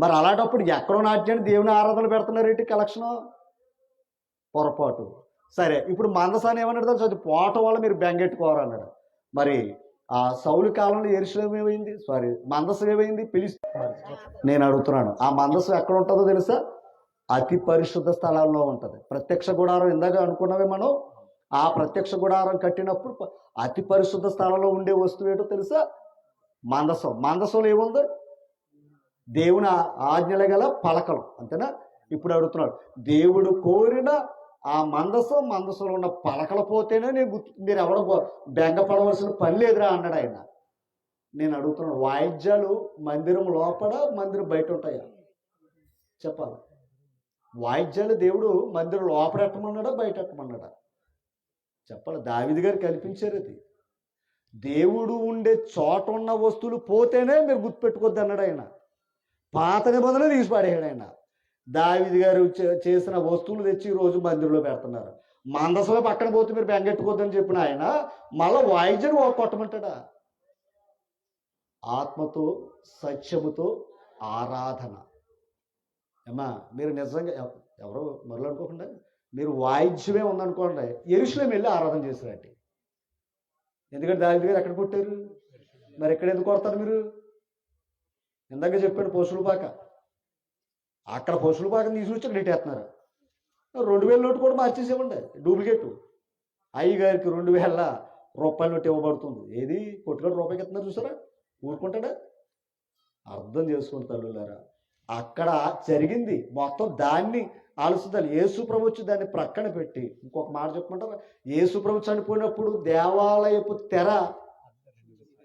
మరి అలాంటప్పుడు ఎక్కడో నాట్యాన్ని దేవుని ఆరాధనలు పెడుతున్నారేంటి? కలెక్షను పొరపాటు. సరే, ఇప్పుడు మందసాన్ని ఏమన్నాడు తెలుసు? అది పోవటం వల్ల మీరు బెంగెట్టుకోరు అన్నాడు. మరి ఆ సౌలు కాలంలో యెరూషలేము ఏమైంది? మందసం ఏమైంది? నేను అడుగుతున్నాను, ఆ మందసం ఎక్కడ ఉంటుందో తెలుసా? అతి పరిశుద్ధ స్థలాల్లో ఉంటుంది. ప్రత్యక్ష గుడారం ఇందాక అనుకున్నవే మనం. ఆ ప్రత్యక్ష గుడారం కట్టినప్పుడు అతి పరిశుద్ధ స్థలంలో ఉండే వస్తువు ఏంటో తెలుసా? మందసం. మందసంలో ఏముంది? దేవుని ఆజ్ఞల గల పలకలు. అంతేనా? ఇప్పుడు అడుగుతున్నాడు, దేవుడు కోరిన ఆ మందసంలో ఉన్న పలకలు పోతేనే మీరు ఎవడో బెంగపడవలసిన పని లేదురా అన్నాడు ఆయన. నేను అడుగుతున్నాను, వాయిద్యాలు మందిరం లోపల, మందిరం బయట ఉంటాయా? చెప్పాలి. వాయిద్యాలు దేవుడు మందిరం లోపల ఎట్టమన్నాడా, బయట ఎట్టమన్నాడా? చెప్పాలి. దావీదు గారు కల్పించారు అది. దేవుడు ఉండే చోట ఉన్న వస్తువులు పోతేనే మీరు గుర్తుపెట్టుకోద్దు అన్నాడు ఆయన. పాత నిబంధనలు తీసి పాడేయాడు ఆయన. దావీదు గారు చేసిన వస్తువులు తెచ్చి ఈరోజు మందిరంలో పెడుతున్నారు. మందసమే పక్కన పోతే మీరు బెంగెట్టుకోద్దని చెప్పిన ఆయన మళ్ళా వాయిద్యం కొట్టమంటాడా? ఆత్మతో సత్యముతో ఆరాధన. ఏమా మీరు నిజంగా ఎవరో మొదలనుకోకుండా మీరు వాయిద్యమే ఉందనుకోండి, యెరూషలేము వెళ్ళి ఆరాధన చేసినట్టు. ఎందుకంటే దావీదు గారు ఎక్కడ పుట్టారు? మరి ఎక్కడ ఎందుకు కొడతారు మీరు? ఇందాక చెప్పాడు పశువులపాక. అక్కడ పశువులపాకని తీసుకొచ్చి నెట్టేస్తున్నారు. 2000 నోటు కూడా మార్చేసేవ్వండి, డూప్లికేటు. అయ్యగారికి 2000 రూపాయల నోటు ఇవ్వబడుతుంది. ఏది? కొట్టుకొని రూపాయికి ఇస్తున్నారు చూసారా? ఊరుకుంటాడా? అర్థం చేసుకుని తల్లులారా, అక్కడ జరిగింది మొత్తం దాన్ని ఆలోచించాలి. యేసుప్రభు వచ్చి దాన్ని ప్రక్కన పెట్టి ఇంకొక మాట చెప్పమంటారా? యేసుప్రభు చనిపోయినప్పుడు దేవాలయపు తెర,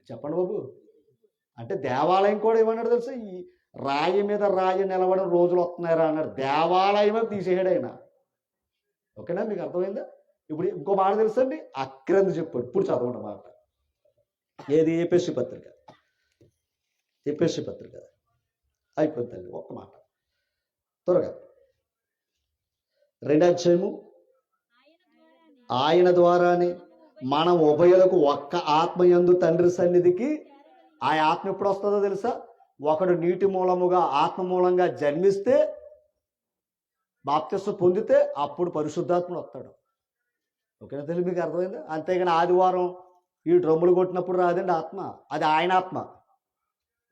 చెప్పండి బాబు, అంటే దేవాలయం కూడా ఏమన్నాడు తెలుసా? ఈ రాయి మీద రాయి నిలబడిన రోజులు వస్తున్నారా అన్నాడు. దేవాలయమే తీసేసాడు ఆయన. ఓకేనా? మీకు అర్థమైందా? ఇప్పుడు ఇంకో మాట తెలుసండి, అక్రంది చెప్పాడు. ఇప్పుడు చదవండి మాట. ఏది? ఎఫెసీ పత్రిక అయిపోయింది తల్లి. ఒక్క మాట త్వరగా. 2వ అధ్యాయము. ఆయన ద్వారానే మనం ఉభయులకు ఒక్క ఆత్మయందు తండ్రి సన్నిధికి. ఆ ఆత్మ ఎప్పుడు వస్తుందో తెలుసా? ఒకడు నీటి మూలముగా ఆత్మ మూలంగా జన్మిస్తే, బాప్తిస్మం పొందితే అప్పుడు పరిశుద్ధాత్ముడు వస్తాడు. ఓకేనా తల్లి? మీకు అర్థమైందా? అంతేగాని ఆదివారం ఈ డ్రమ్ములు కొట్టినప్పుడు రాదండి ఆత్మ. అది ఆయన ఆత్మ.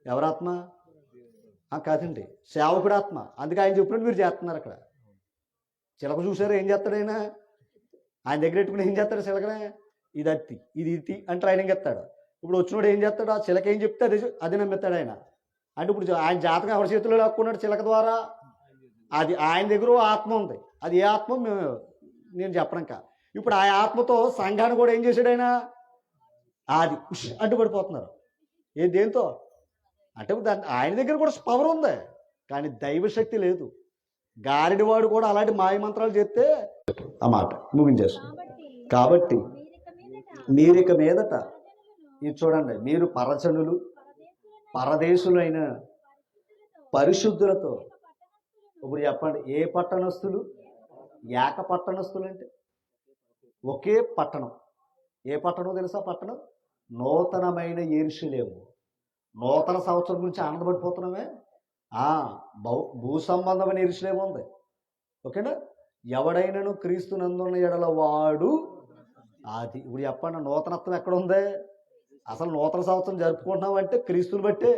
ఎవరాత్మ? కాదండి, సేవకుడు ఆత్మ. అందుకే ఆయన చెప్పినట్టు మీరు చేస్తున్నారు. అక్కడ చిలక చూసారా ఏం చేస్తాడు ఆయన? ఆయన దగ్గర పెట్టుకుని ఏం చేస్తాడు చిలకనే? ఇది అత్తి, ఇది ఇతి అని ట్రైనింగ్ ఇస్తాడు. ఇప్పుడు వచ్చినోడు ఏం చేస్తాడు? ఆ చిలక ఏం చెప్తే అది నమ్మిస్తాడు ఆయన. అంటే ఇప్పుడు ఆయన జాతకం ఎవరి చేతిలో లాక్కున్నాడు చిలక ద్వారా? అది ఆయన దగ్గర ఆత్మ ఉంది. అది ఏ ఆత్మ నేను చెప్పనక. ఇప్పుడు ఆ ఆత్మతో సంఘాన్ని కూడా ఏం చేశాడు ఆయన? అది అడ్డుపడిపోతున్నారు. దేంతో అంటే ఆయన దగ్గర కూడా పవర్ ఉంది, కానీ దైవశక్తి లేదు. గారిడివాడు కూడా అలాంటి మాయ మంత్రాలు చేస్తే ఆ మాట ముగించేస్తాం. కాబట్టి మీరిక మీదట ఇది చూడండి, మీరు పరజనులు, పరదేశులైన పరిశుద్ధులతో. ఇప్పుడు చెప్పండి, ఏ పట్టణస్థులు? ఏక పట్టణస్థులంటే ఒకే పట్టణం. ఏ పట్టణం తెలుసా? పట్టణం నూతనమైన యెరూషలేము. నూతన సంవత్సరం గురించి ఆనందపడిపోతున్నామే. భూ సంబంధమైన యెరూషలేము ఉంది. ఓకేనా? ఎవడైనను క్రీస్తునందున్న ఎడల వాడు అది. ఇప్పుడు చెప్పండి, నూతనత్వం ఎక్కడ ఉంది? అసలు నూతన సంవత్సరం జరుపుకుంటున్నాం అంటే క్రీస్తుని బట్టే.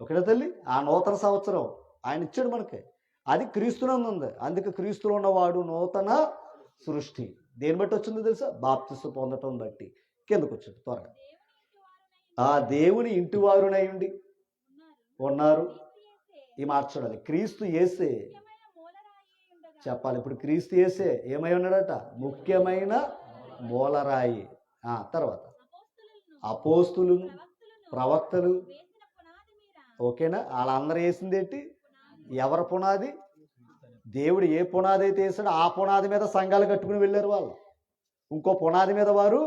ఓకేనా తల్లి? ఆ నూతన సంవత్సరం ఆయన ఇచ్చాడు మనకి, అది క్రీస్తునందు ఉంది. అందుకే క్రీస్తులో ఉన్నవాడు నూతన సృష్టి. దేని బట్టి వచ్చిందో తెలుసా? బాప్తిస్మం పొందటం బట్టి. కిందకు వచ్చింది త్వరగా. ఆ దేవుని ఇంటి వారునై ఉండి ఉన్నారు. ఈ మాట చూడాలి. క్రీస్తు యేసే చెప్పాలి. ఇప్పుడు క్రీస్తు యేసే ఏమై ఉన్నాడట? ముఖ్యమైన మూలరాయి. తర్వాత అపోస్తులను, ప్రవక్తలు. ఓకేనా? వాళ్ళందరూ వేసింది ఏంటి? ఎవరి పునాది? దేవుడు ఏ పునాది అయితే వేసాడో ఆ పునాది మీద సంఘాలు కట్టుకుని వెళ్ళారు వాళ్ళు. ఇంకో పునాది మీద వారు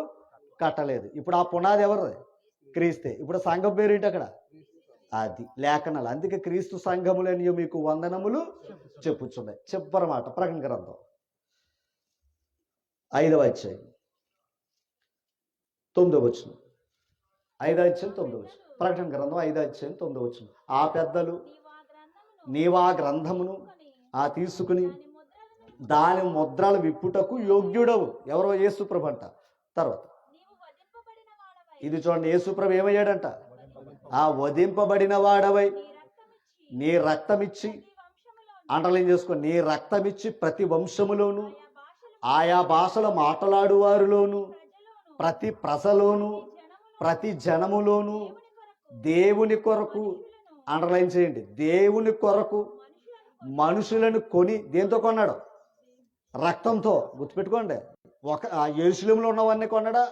కట్టలేదు. ఇప్పుడు ఆ పునాది ఎవరిది? క్రీస్తే. ఇప్పుడు సంఘం పేరు ఏంటి అక్కడ? అది లేఖనాలు. అందుకే క్రీస్తు సంఘములని మీకు వందనములు చెప్పుచున్నాయి. చెప్పరమాట. ప్రకటన గ్రంథం 5వ అధ్యాయం 9వ వచనం. 5వ అధ్యాయం 9వ వచనం. ప్రకటన గ్రంథం 5వ అధ్యాయం 9వ వచనం. ఆ పెద్దలు నీవా గ్రంథమును తీసుకుని దాని ముద్రలు విప్పుటకు యోగ్యుడవు. ఎవరో యేసుప్రభు అంట. తర్వాత ఇది చూడండి, యేసుప్రభు ఏమయ్యాడంట? వధింపబడిన వాడవై నీ రక్తమిచ్చి, అండర్లైన్ చేసుకో, నీ రక్తమిచ్చి ప్రతి వంశములోను, ఆయా భాషల మాట్లాడు వారిలోను, ప్రతి ప్రజలోను, ప్రతి జనములోను దేవుని కొరకు, అండర్లైన్ చేయండి, దేవుని కొరకు మనుషులను కొని, దేంతో కొన్నాడు? రక్తంతో. గుర్తుపెట్టుకోండి. యెరూషలేములో ఉన్నవన్నీ కొన్నాడా?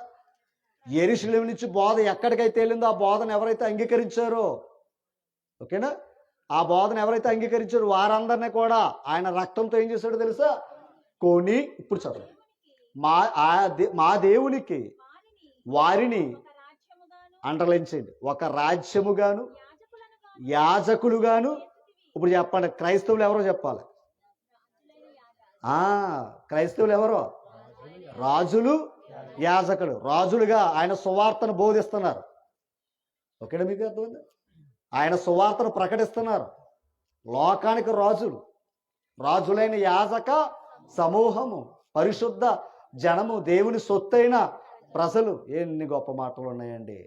యెరూషలేము నుంచి బోధ ఎక్కడికైతే వెళ్ళిందో ఆ బోధను ఎవరైతే అంగీకరించారో, ఓకేనా, ఆ బోధన ఎవరైతే అంగీకరించారో వారందరినీ కూడా ఆయన రక్తంతో ఏం చేశాడో తెలుసా? కొని. ఇప్పుడు చదువు. మా దేవునికి వారిని, అండర్లైన్ చేయండి, ఒక రాజ్యముగాను యాజకులుగాను. ఇప్పుడు చెప్పండి, క్రైస్తవులు ఎవరో చెప్పాలి. క్రైస్తవులు ఎవరో? రాజులు, యాజకులు. రాజులుగా ఆయన సువార్తను బోధిస్తున్నారు. ఓకేనా? మీకు అర్థమైంది? ఆయన సువార్తను ప్రకటిస్తున్నారు. లోకానికి రాజులు, రాజులైన యాజక సమూహము, పరిశుద్ధ జనము, దేవుని సొత్తైన ప్రజలు. ఎన్ని గొప్ప మాటలు ఉన్నాయండి.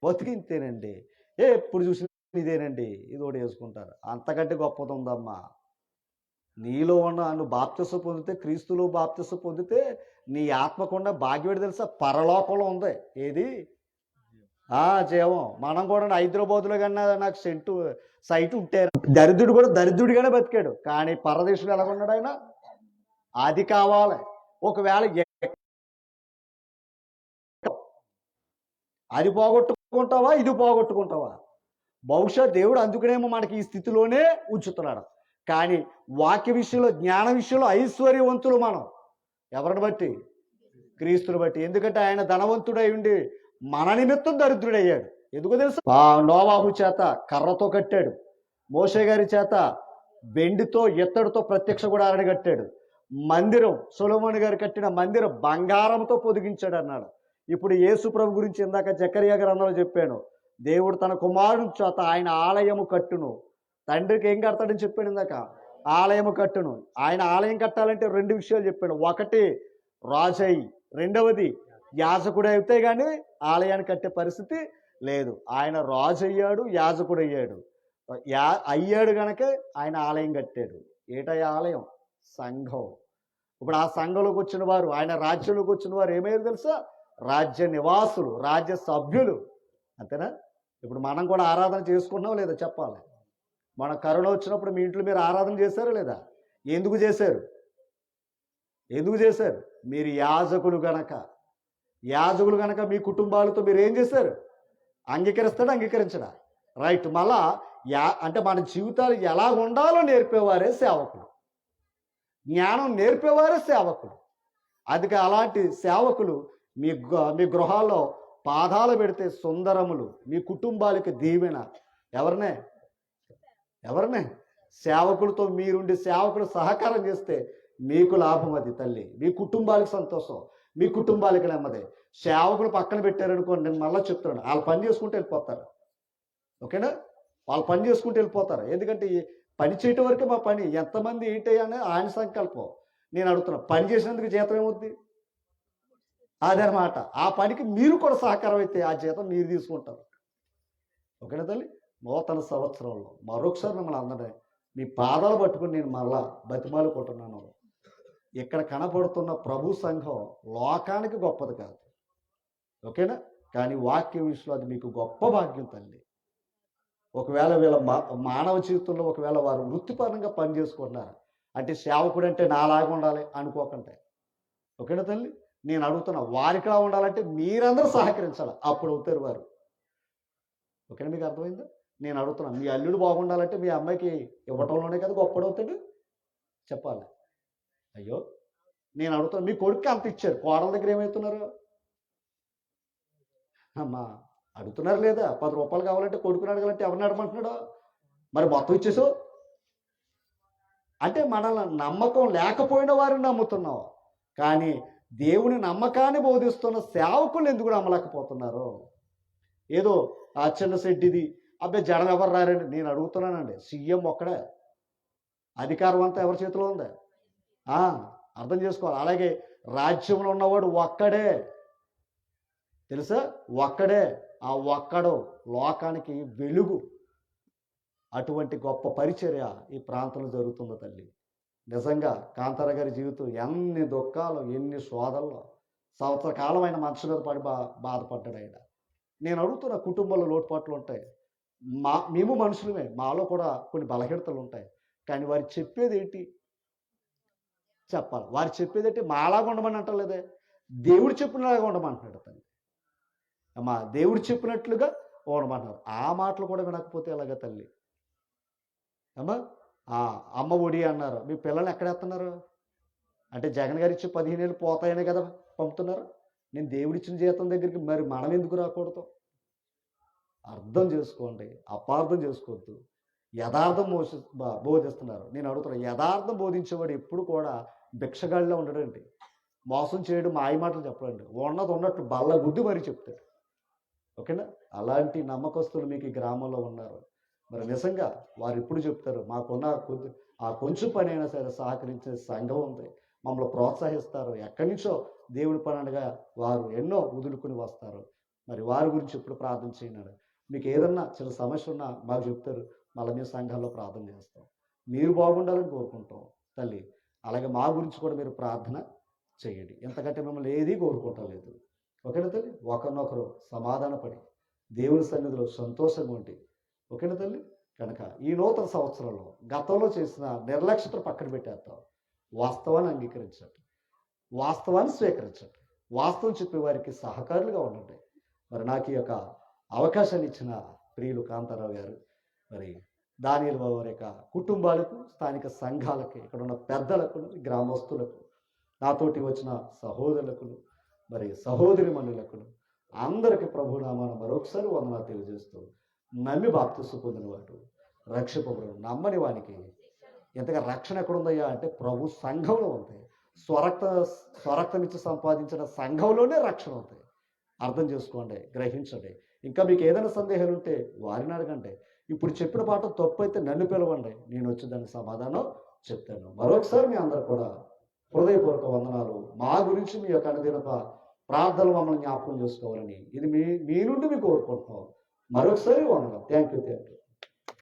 బతికింతేనండి. ఎప్పుడు చూసిన ఇదేనండి, ఇది ఒకటి వేసుకుంటారు. అంతకంటే గొప్పది ఉందమ్మా. నీలో ఉన్న, నువ్వు బాప్తిసం పొందితే, క్రీస్తులో బాప్తిసం పొందితే నీ ఆత్మకుండా భాగ్యమేడు తెలుసా? పరలోకంలో ఉంది. ఏది? జీవం. మనం కూడా హైదరాబాద్లో కన్నా నాకు సైట్ ఉంటే, దరిద్రుడు కూడా దరిద్రుడిగానే బతికాడు. కానీ పరదేశుడు ఎలాగున్నాడు ఆయన? అది కావాలి. ఒకవేళ అది పోగొట్టుకుంటావా, ఇది పోగొట్టుకుంటావా? బహుశా దేవుడు అందుకనేమో మనకి ఈ స్థితిలోనే ఉంచుతున్నాడు. కానీ వాక్య విషయంలో, జ్ఞాన విషయంలో ఐశ్వర్యవంతులు మనం. ఎవరిని బట్టి? క్రీస్తుని బట్టి. ఎందుకంటే ఆయన ధనవంతుడై ఉండి మన నిమిత్తం దరిద్రుడయ్యాడు. ఎందుకో తెలుసు? నోవాహు చేత కర్రతో కట్టాడు, మోషే గారి చేత బెండితో, ఎత్తడితో ప్రత్యక్ష గుడారాన్ని కట్టాడు. మందిరం, సొలొమోను గారు కట్టిన మందిరం బంగారంతో పొదిగించాడు అన్నాడు. ఇప్పుడు యేసు ప్రభు గురించి ఇందాక జకరియా గ్రంథంలో చెప్పాను. దేవుడు తన కుమారుని చేత ఆయన ఆలయము కట్టును. తండ్రికి ఏం కడతాడని చెప్పాడు ఇందాక? ఆలయము కట్టును. ఆయన ఆలయం కట్టాలంటే 2 విషయాలు చెప్పాడు. ఒకటి రాజై, రెండవది యాజకుడు. అయితే కానీ ఆలయాన్ని కట్టే పరిస్థితి లేదు. ఆయన రాజు అయ్యాడు, యాజకుడు అయ్యాడు. అయ్యాడు గనక ఆయన ఆలయం కట్టాడు. ఏటయ్యా ఆలయం? సంఘం. ఇప్పుడు ఆ సంఘంలోకి వచ్చిన వారు, ఆయన రాజ్యంలోకి వచ్చిన వారు ఏమయ్యారు తెలుసా? రాజ్య నివాసులు, రాజ్య సభ్యులు. అంతేనా? ఇప్పుడు మనం కూడా ఆరాధన చేసుకుంటున్నాం లేదా చెప్పాలి. మన కరోనా వచ్చినప్పుడు మీ ఇంట్లో మీరు ఆరాధన చేశారా లేదా? ఎందుకు చేశారు? ఎందుకు చేశారు? మీరు యాజకులు గనక. యాజకులు గనక మీ కుటుంబాలతో మీరు ఏం చేశారు? అంగీకరిస్తాడా, అంగీకరించడా? రైట్. మళ్ళా అంటే మన జీవితాలు ఎలా ఉండాలో నేర్పేవారే సేవకులు. జ్ఞానం నేర్పేవారే సేవకులు. అందుకే అలాంటి సేవకులు మీ గృహాల్లో పాదాలు పెడితే సుందరములు, మీ కుటుంబాలకి దీవెన. ఎవరినే సేవకులతో మీరుండి సేవకులు సహకారం చేస్తే మీకు లాభం అది తల్లి. మీ కుటుంబాలకు సంతోషం, మీ కుటుంబాలకు నెమ్మది. సేవకులు పక్కన పెట్టారనుకోండి, నేను మళ్ళీ చెప్తున్నాను, వాళ్ళు పని చేసుకుంటూ వెళ్ళిపోతారు. ఓకేనా? వాళ్ళు పని చేసుకుంటూ వెళ్ళిపోతారు. ఎందుకంటే ఈ పని చేయటం వరకే మా పని. ఎంతమంది ఏంటని ఆయన సంకల్పం. నేను అడుగుతున్నా, పని చేసినందుకు జీతం ఏమవుద్ది? అదనమాట. ఆ పనికి మీరు కూడా సహకారం అయితే ఆ జీతం మీరు తీసుకుంటారు. ఓకేనా తల్లి? నూతన సంవత్సరంలో మరొకసారి మిమ్మల్ని అందరినీ మీ పాదాలు పట్టుకుని నేను మళ్ళా బతిమాలుకుంటున్నాను. ఇక్కడ కనపడుతున్న ప్రభు సంఘం లోకానికి గొప్పది కాదు. ఓకేనా? కానీ వాక్య విషయంలో అది మీకు గొప్ప భాగ్యం తల్లి. ఒకవేళ వీళ్ళ మానవ జీవితంలో ఒకవేళ వారు వృత్తిపరంగా పని చేసుకుంటున్నారు అంటే సేవకుడు అంటే నాలాగా ఉండాలి అనుకోకండి. ఓకేనా తల్లి? నేను అడుగుతున్నా, వారికిలా ఉండాలంటే మీరందరూ సహకరించాలి, అప్పుడు అవుతారు వారు. ఓకేనా? మీకు అర్థమైందా? నేను అడుగుతున్నా, మీ అల్లుడు బాగుండాలంటే మీ అమ్మాయికి ఇవ్వటంలోనే కదా గొప్పడవుతాడు, చెప్పాలి. అయ్యో, నేను అడుగుతున్నా, మీ కొడుకు అంత ఇచ్చారు, కోడల దగ్గర ఏమవుతున్నారు? అమ్మా అడుగుతున్నారు లేదా? 10 రూపాయలు కావాలంటే కొడుకుని అడగాలంటే ఎవరిని అడగమంటున్నాడు? మరి మొత్తం ఇచ్చేసో అంటే మనల్ని నమ్మకం లేకపోయిన వారిని నమ్ముతున్నావు, కానీ దేవుని నమ్మకాన్ని బోధిస్తున్న సేవకులు ఎందుకు నమ్మలేకపోతున్నారు? ఏదో ఆ చిన్న సెడ్డిది అబ్బాయి జనం ఎవరు రారండి. నేను అడుగుతున్నానండి, సీఎం ఒక్కడే, అధికారం అంతా ఎవరి చేతిలో ఉంది? అర్థం చేసుకోవాలి. అలాగే రాజ్యంలో ఉన్నవాడు ఒక్కడే, తెలుసా? ఒక్కడే. ఆ ఒక్కడు లోకానికి వెలుగు. అటువంటి గొప్ప పరిచర్య ఈ ప్రాంతంలో జరుగుతుంది తల్లి. నిజంగా కాంతార గారి జీవితం ఎన్ని దుఃఖాలు, ఎన్ని శోధనలు, సంవత్సర కాలం ఆయన మనసు మీద పడి బాధపడ్డాడు ఆయన. నేను అడుగుతున్న, కుటుంబంలో లోటుపాట్లు ఉంటాయి, మేము మనుషులమే, మాలో కూడా కొన్ని బలహీనతలు ఉంటాయి, కానీ వారు చెప్పేది ఏంటి? చెప్పాలి. వారు చెప్పేది ఏంటి? మాలాగా ఉండమని అంటలేదే, దేవుడు చెప్పినలాగా ఉండమంటున్నాడు తల్లి. అమ్మా దేవుడు చెప్పినట్లుగా ఉండమంటున్నారు. ఆ మాటలు కూడా వినకపోతే ఎలాగ తల్లి? అమ్మా అమ్మ ఒడి అన్నారు, మీ పిల్లల్ని ఎక్కడేస్తున్నారు? అంటే జగన్ గారు ఇచ్చి 15 ఏళ్ళు పోతాయనే కదా పంపుతున్నారు. నేను దేవుడిచ్చిన జీతం దగ్గరికి మరి మనం ఎందుకు రాకూడదు? అర్థం చేసుకోండి, అపార్థం చేసుకోవద్దు. యథార్థం బోధిస్తున్నారు. నేను అడుగుతున్నా, యథార్థం బోధించేవాడు ఎప్పుడు కూడా భిక్షగాడిలో ఉండడండి, మోసం చేయడం, మాయ మాటలు చెప్పడండి, ఉన్నది ఉన్నట్టు బల్ల గుద్ది మరీ చెప్తాడు. ఓకేనా? అలాంటి నమ్మకస్తులు మీకు ఈ గ్రామంలో ఉన్నారు. మరి నిజంగా వారు ఎప్పుడు చెప్తారు, మాకున్న కొంచెం పని అయినా సరే సహకరించే సంఘం ఉంది, మమ్మల్ని ప్రోత్సహిస్తారు. ఎక్కడి నుంచో దేవుడి పనులుగా వారు ఎన్నో వదులుకుని వస్తారు. మరి వారి గురించి ఎప్పుడు ప్రార్థన చేయనాడు. మీకు ఏదన్నా చిన్న సమస్య ఉన్నా మాకు చెప్తారు, మళ్ళీ మేము సంఘాల్లో ప్రార్థన చేస్తాం. మీరు బాగుండాలని కోరుకుంటాం తల్లి. అలాగే మా గురించి కూడా మీరు ప్రార్థన చేయండి. ఎంతకంటే మిమ్మల్ని ఏదీ కోరుకుంటా లేదు. ఓకేనా తల్లి? ఒకరినొకరు సమాధానపడి దేవుని సన్నిధిలో సంతోషంగా ఉండి, ఓకేనా తల్లి? కనుక ఈ నూతన సంవత్సరంలో గతంలో చేసిన నిర్లక్ష్యతను పక్కన పెట్టేద్దాం. వాస్తవాన్ని అంగీకరించండి, వాస్తవాన్ని స్వీకరించండి, వాస్తవం చెప్పే వారికి సహకారులుగా ఉండండి. మరి నాకు ఈ యొక్క అవకాశాన్ని ఇచ్చిన ప్రియులు కాంతారావు గారు, మరి దానియేలు బాబు వారి యొక్క కుటుంబాలకు, స్థానిక సంఘాలకి, ఇక్కడ ఉన్న పెద్దలకు, గ్రామస్తులకు, నాతోటి వచ్చిన సహోదరులకు, మరి సహోదరి మనులకు అందరికీ ప్రభు నామాన మరొకసారి వందనాలు తెలియజేస్తూ, నమ్మి బాప్తిస్మం పొందినవాడు రక్షింపబడు, నమ్మని వానికి ఎంతగా రక్షణ ఎక్కడుందయ్యా అంటే ప్రభు సంఘంలో ఉంది. స్వరక్తమిచ్చి సంపాదించిన సంఘంలోనే రక్షణ ఉంది. అర్థం చేసుకోండి, గ్రహించండి. ఇంకా మీకు ఏదైనా సందేహాలు ఉంటే వారిని అడగండి. ఇప్పుడు చెప్పిన పాట తప్పు అయితే నన్ను పిలవండి, నేను వచ్చి దానికి సమాధానం చెప్తాను. మరొకసారి మీ అందరూ కూడా హృదయపూర్వక వందనాలు. మా గురించి మీ యొక్క అనుదిన ప్రార్థనలు మమ్మల్ని జ్ఞాపకం చేసుకోవాలని ఇది మీ నుండి మీకు కోరుకుంటున్నాం. మరొకసారి వందనాలు. Thank you.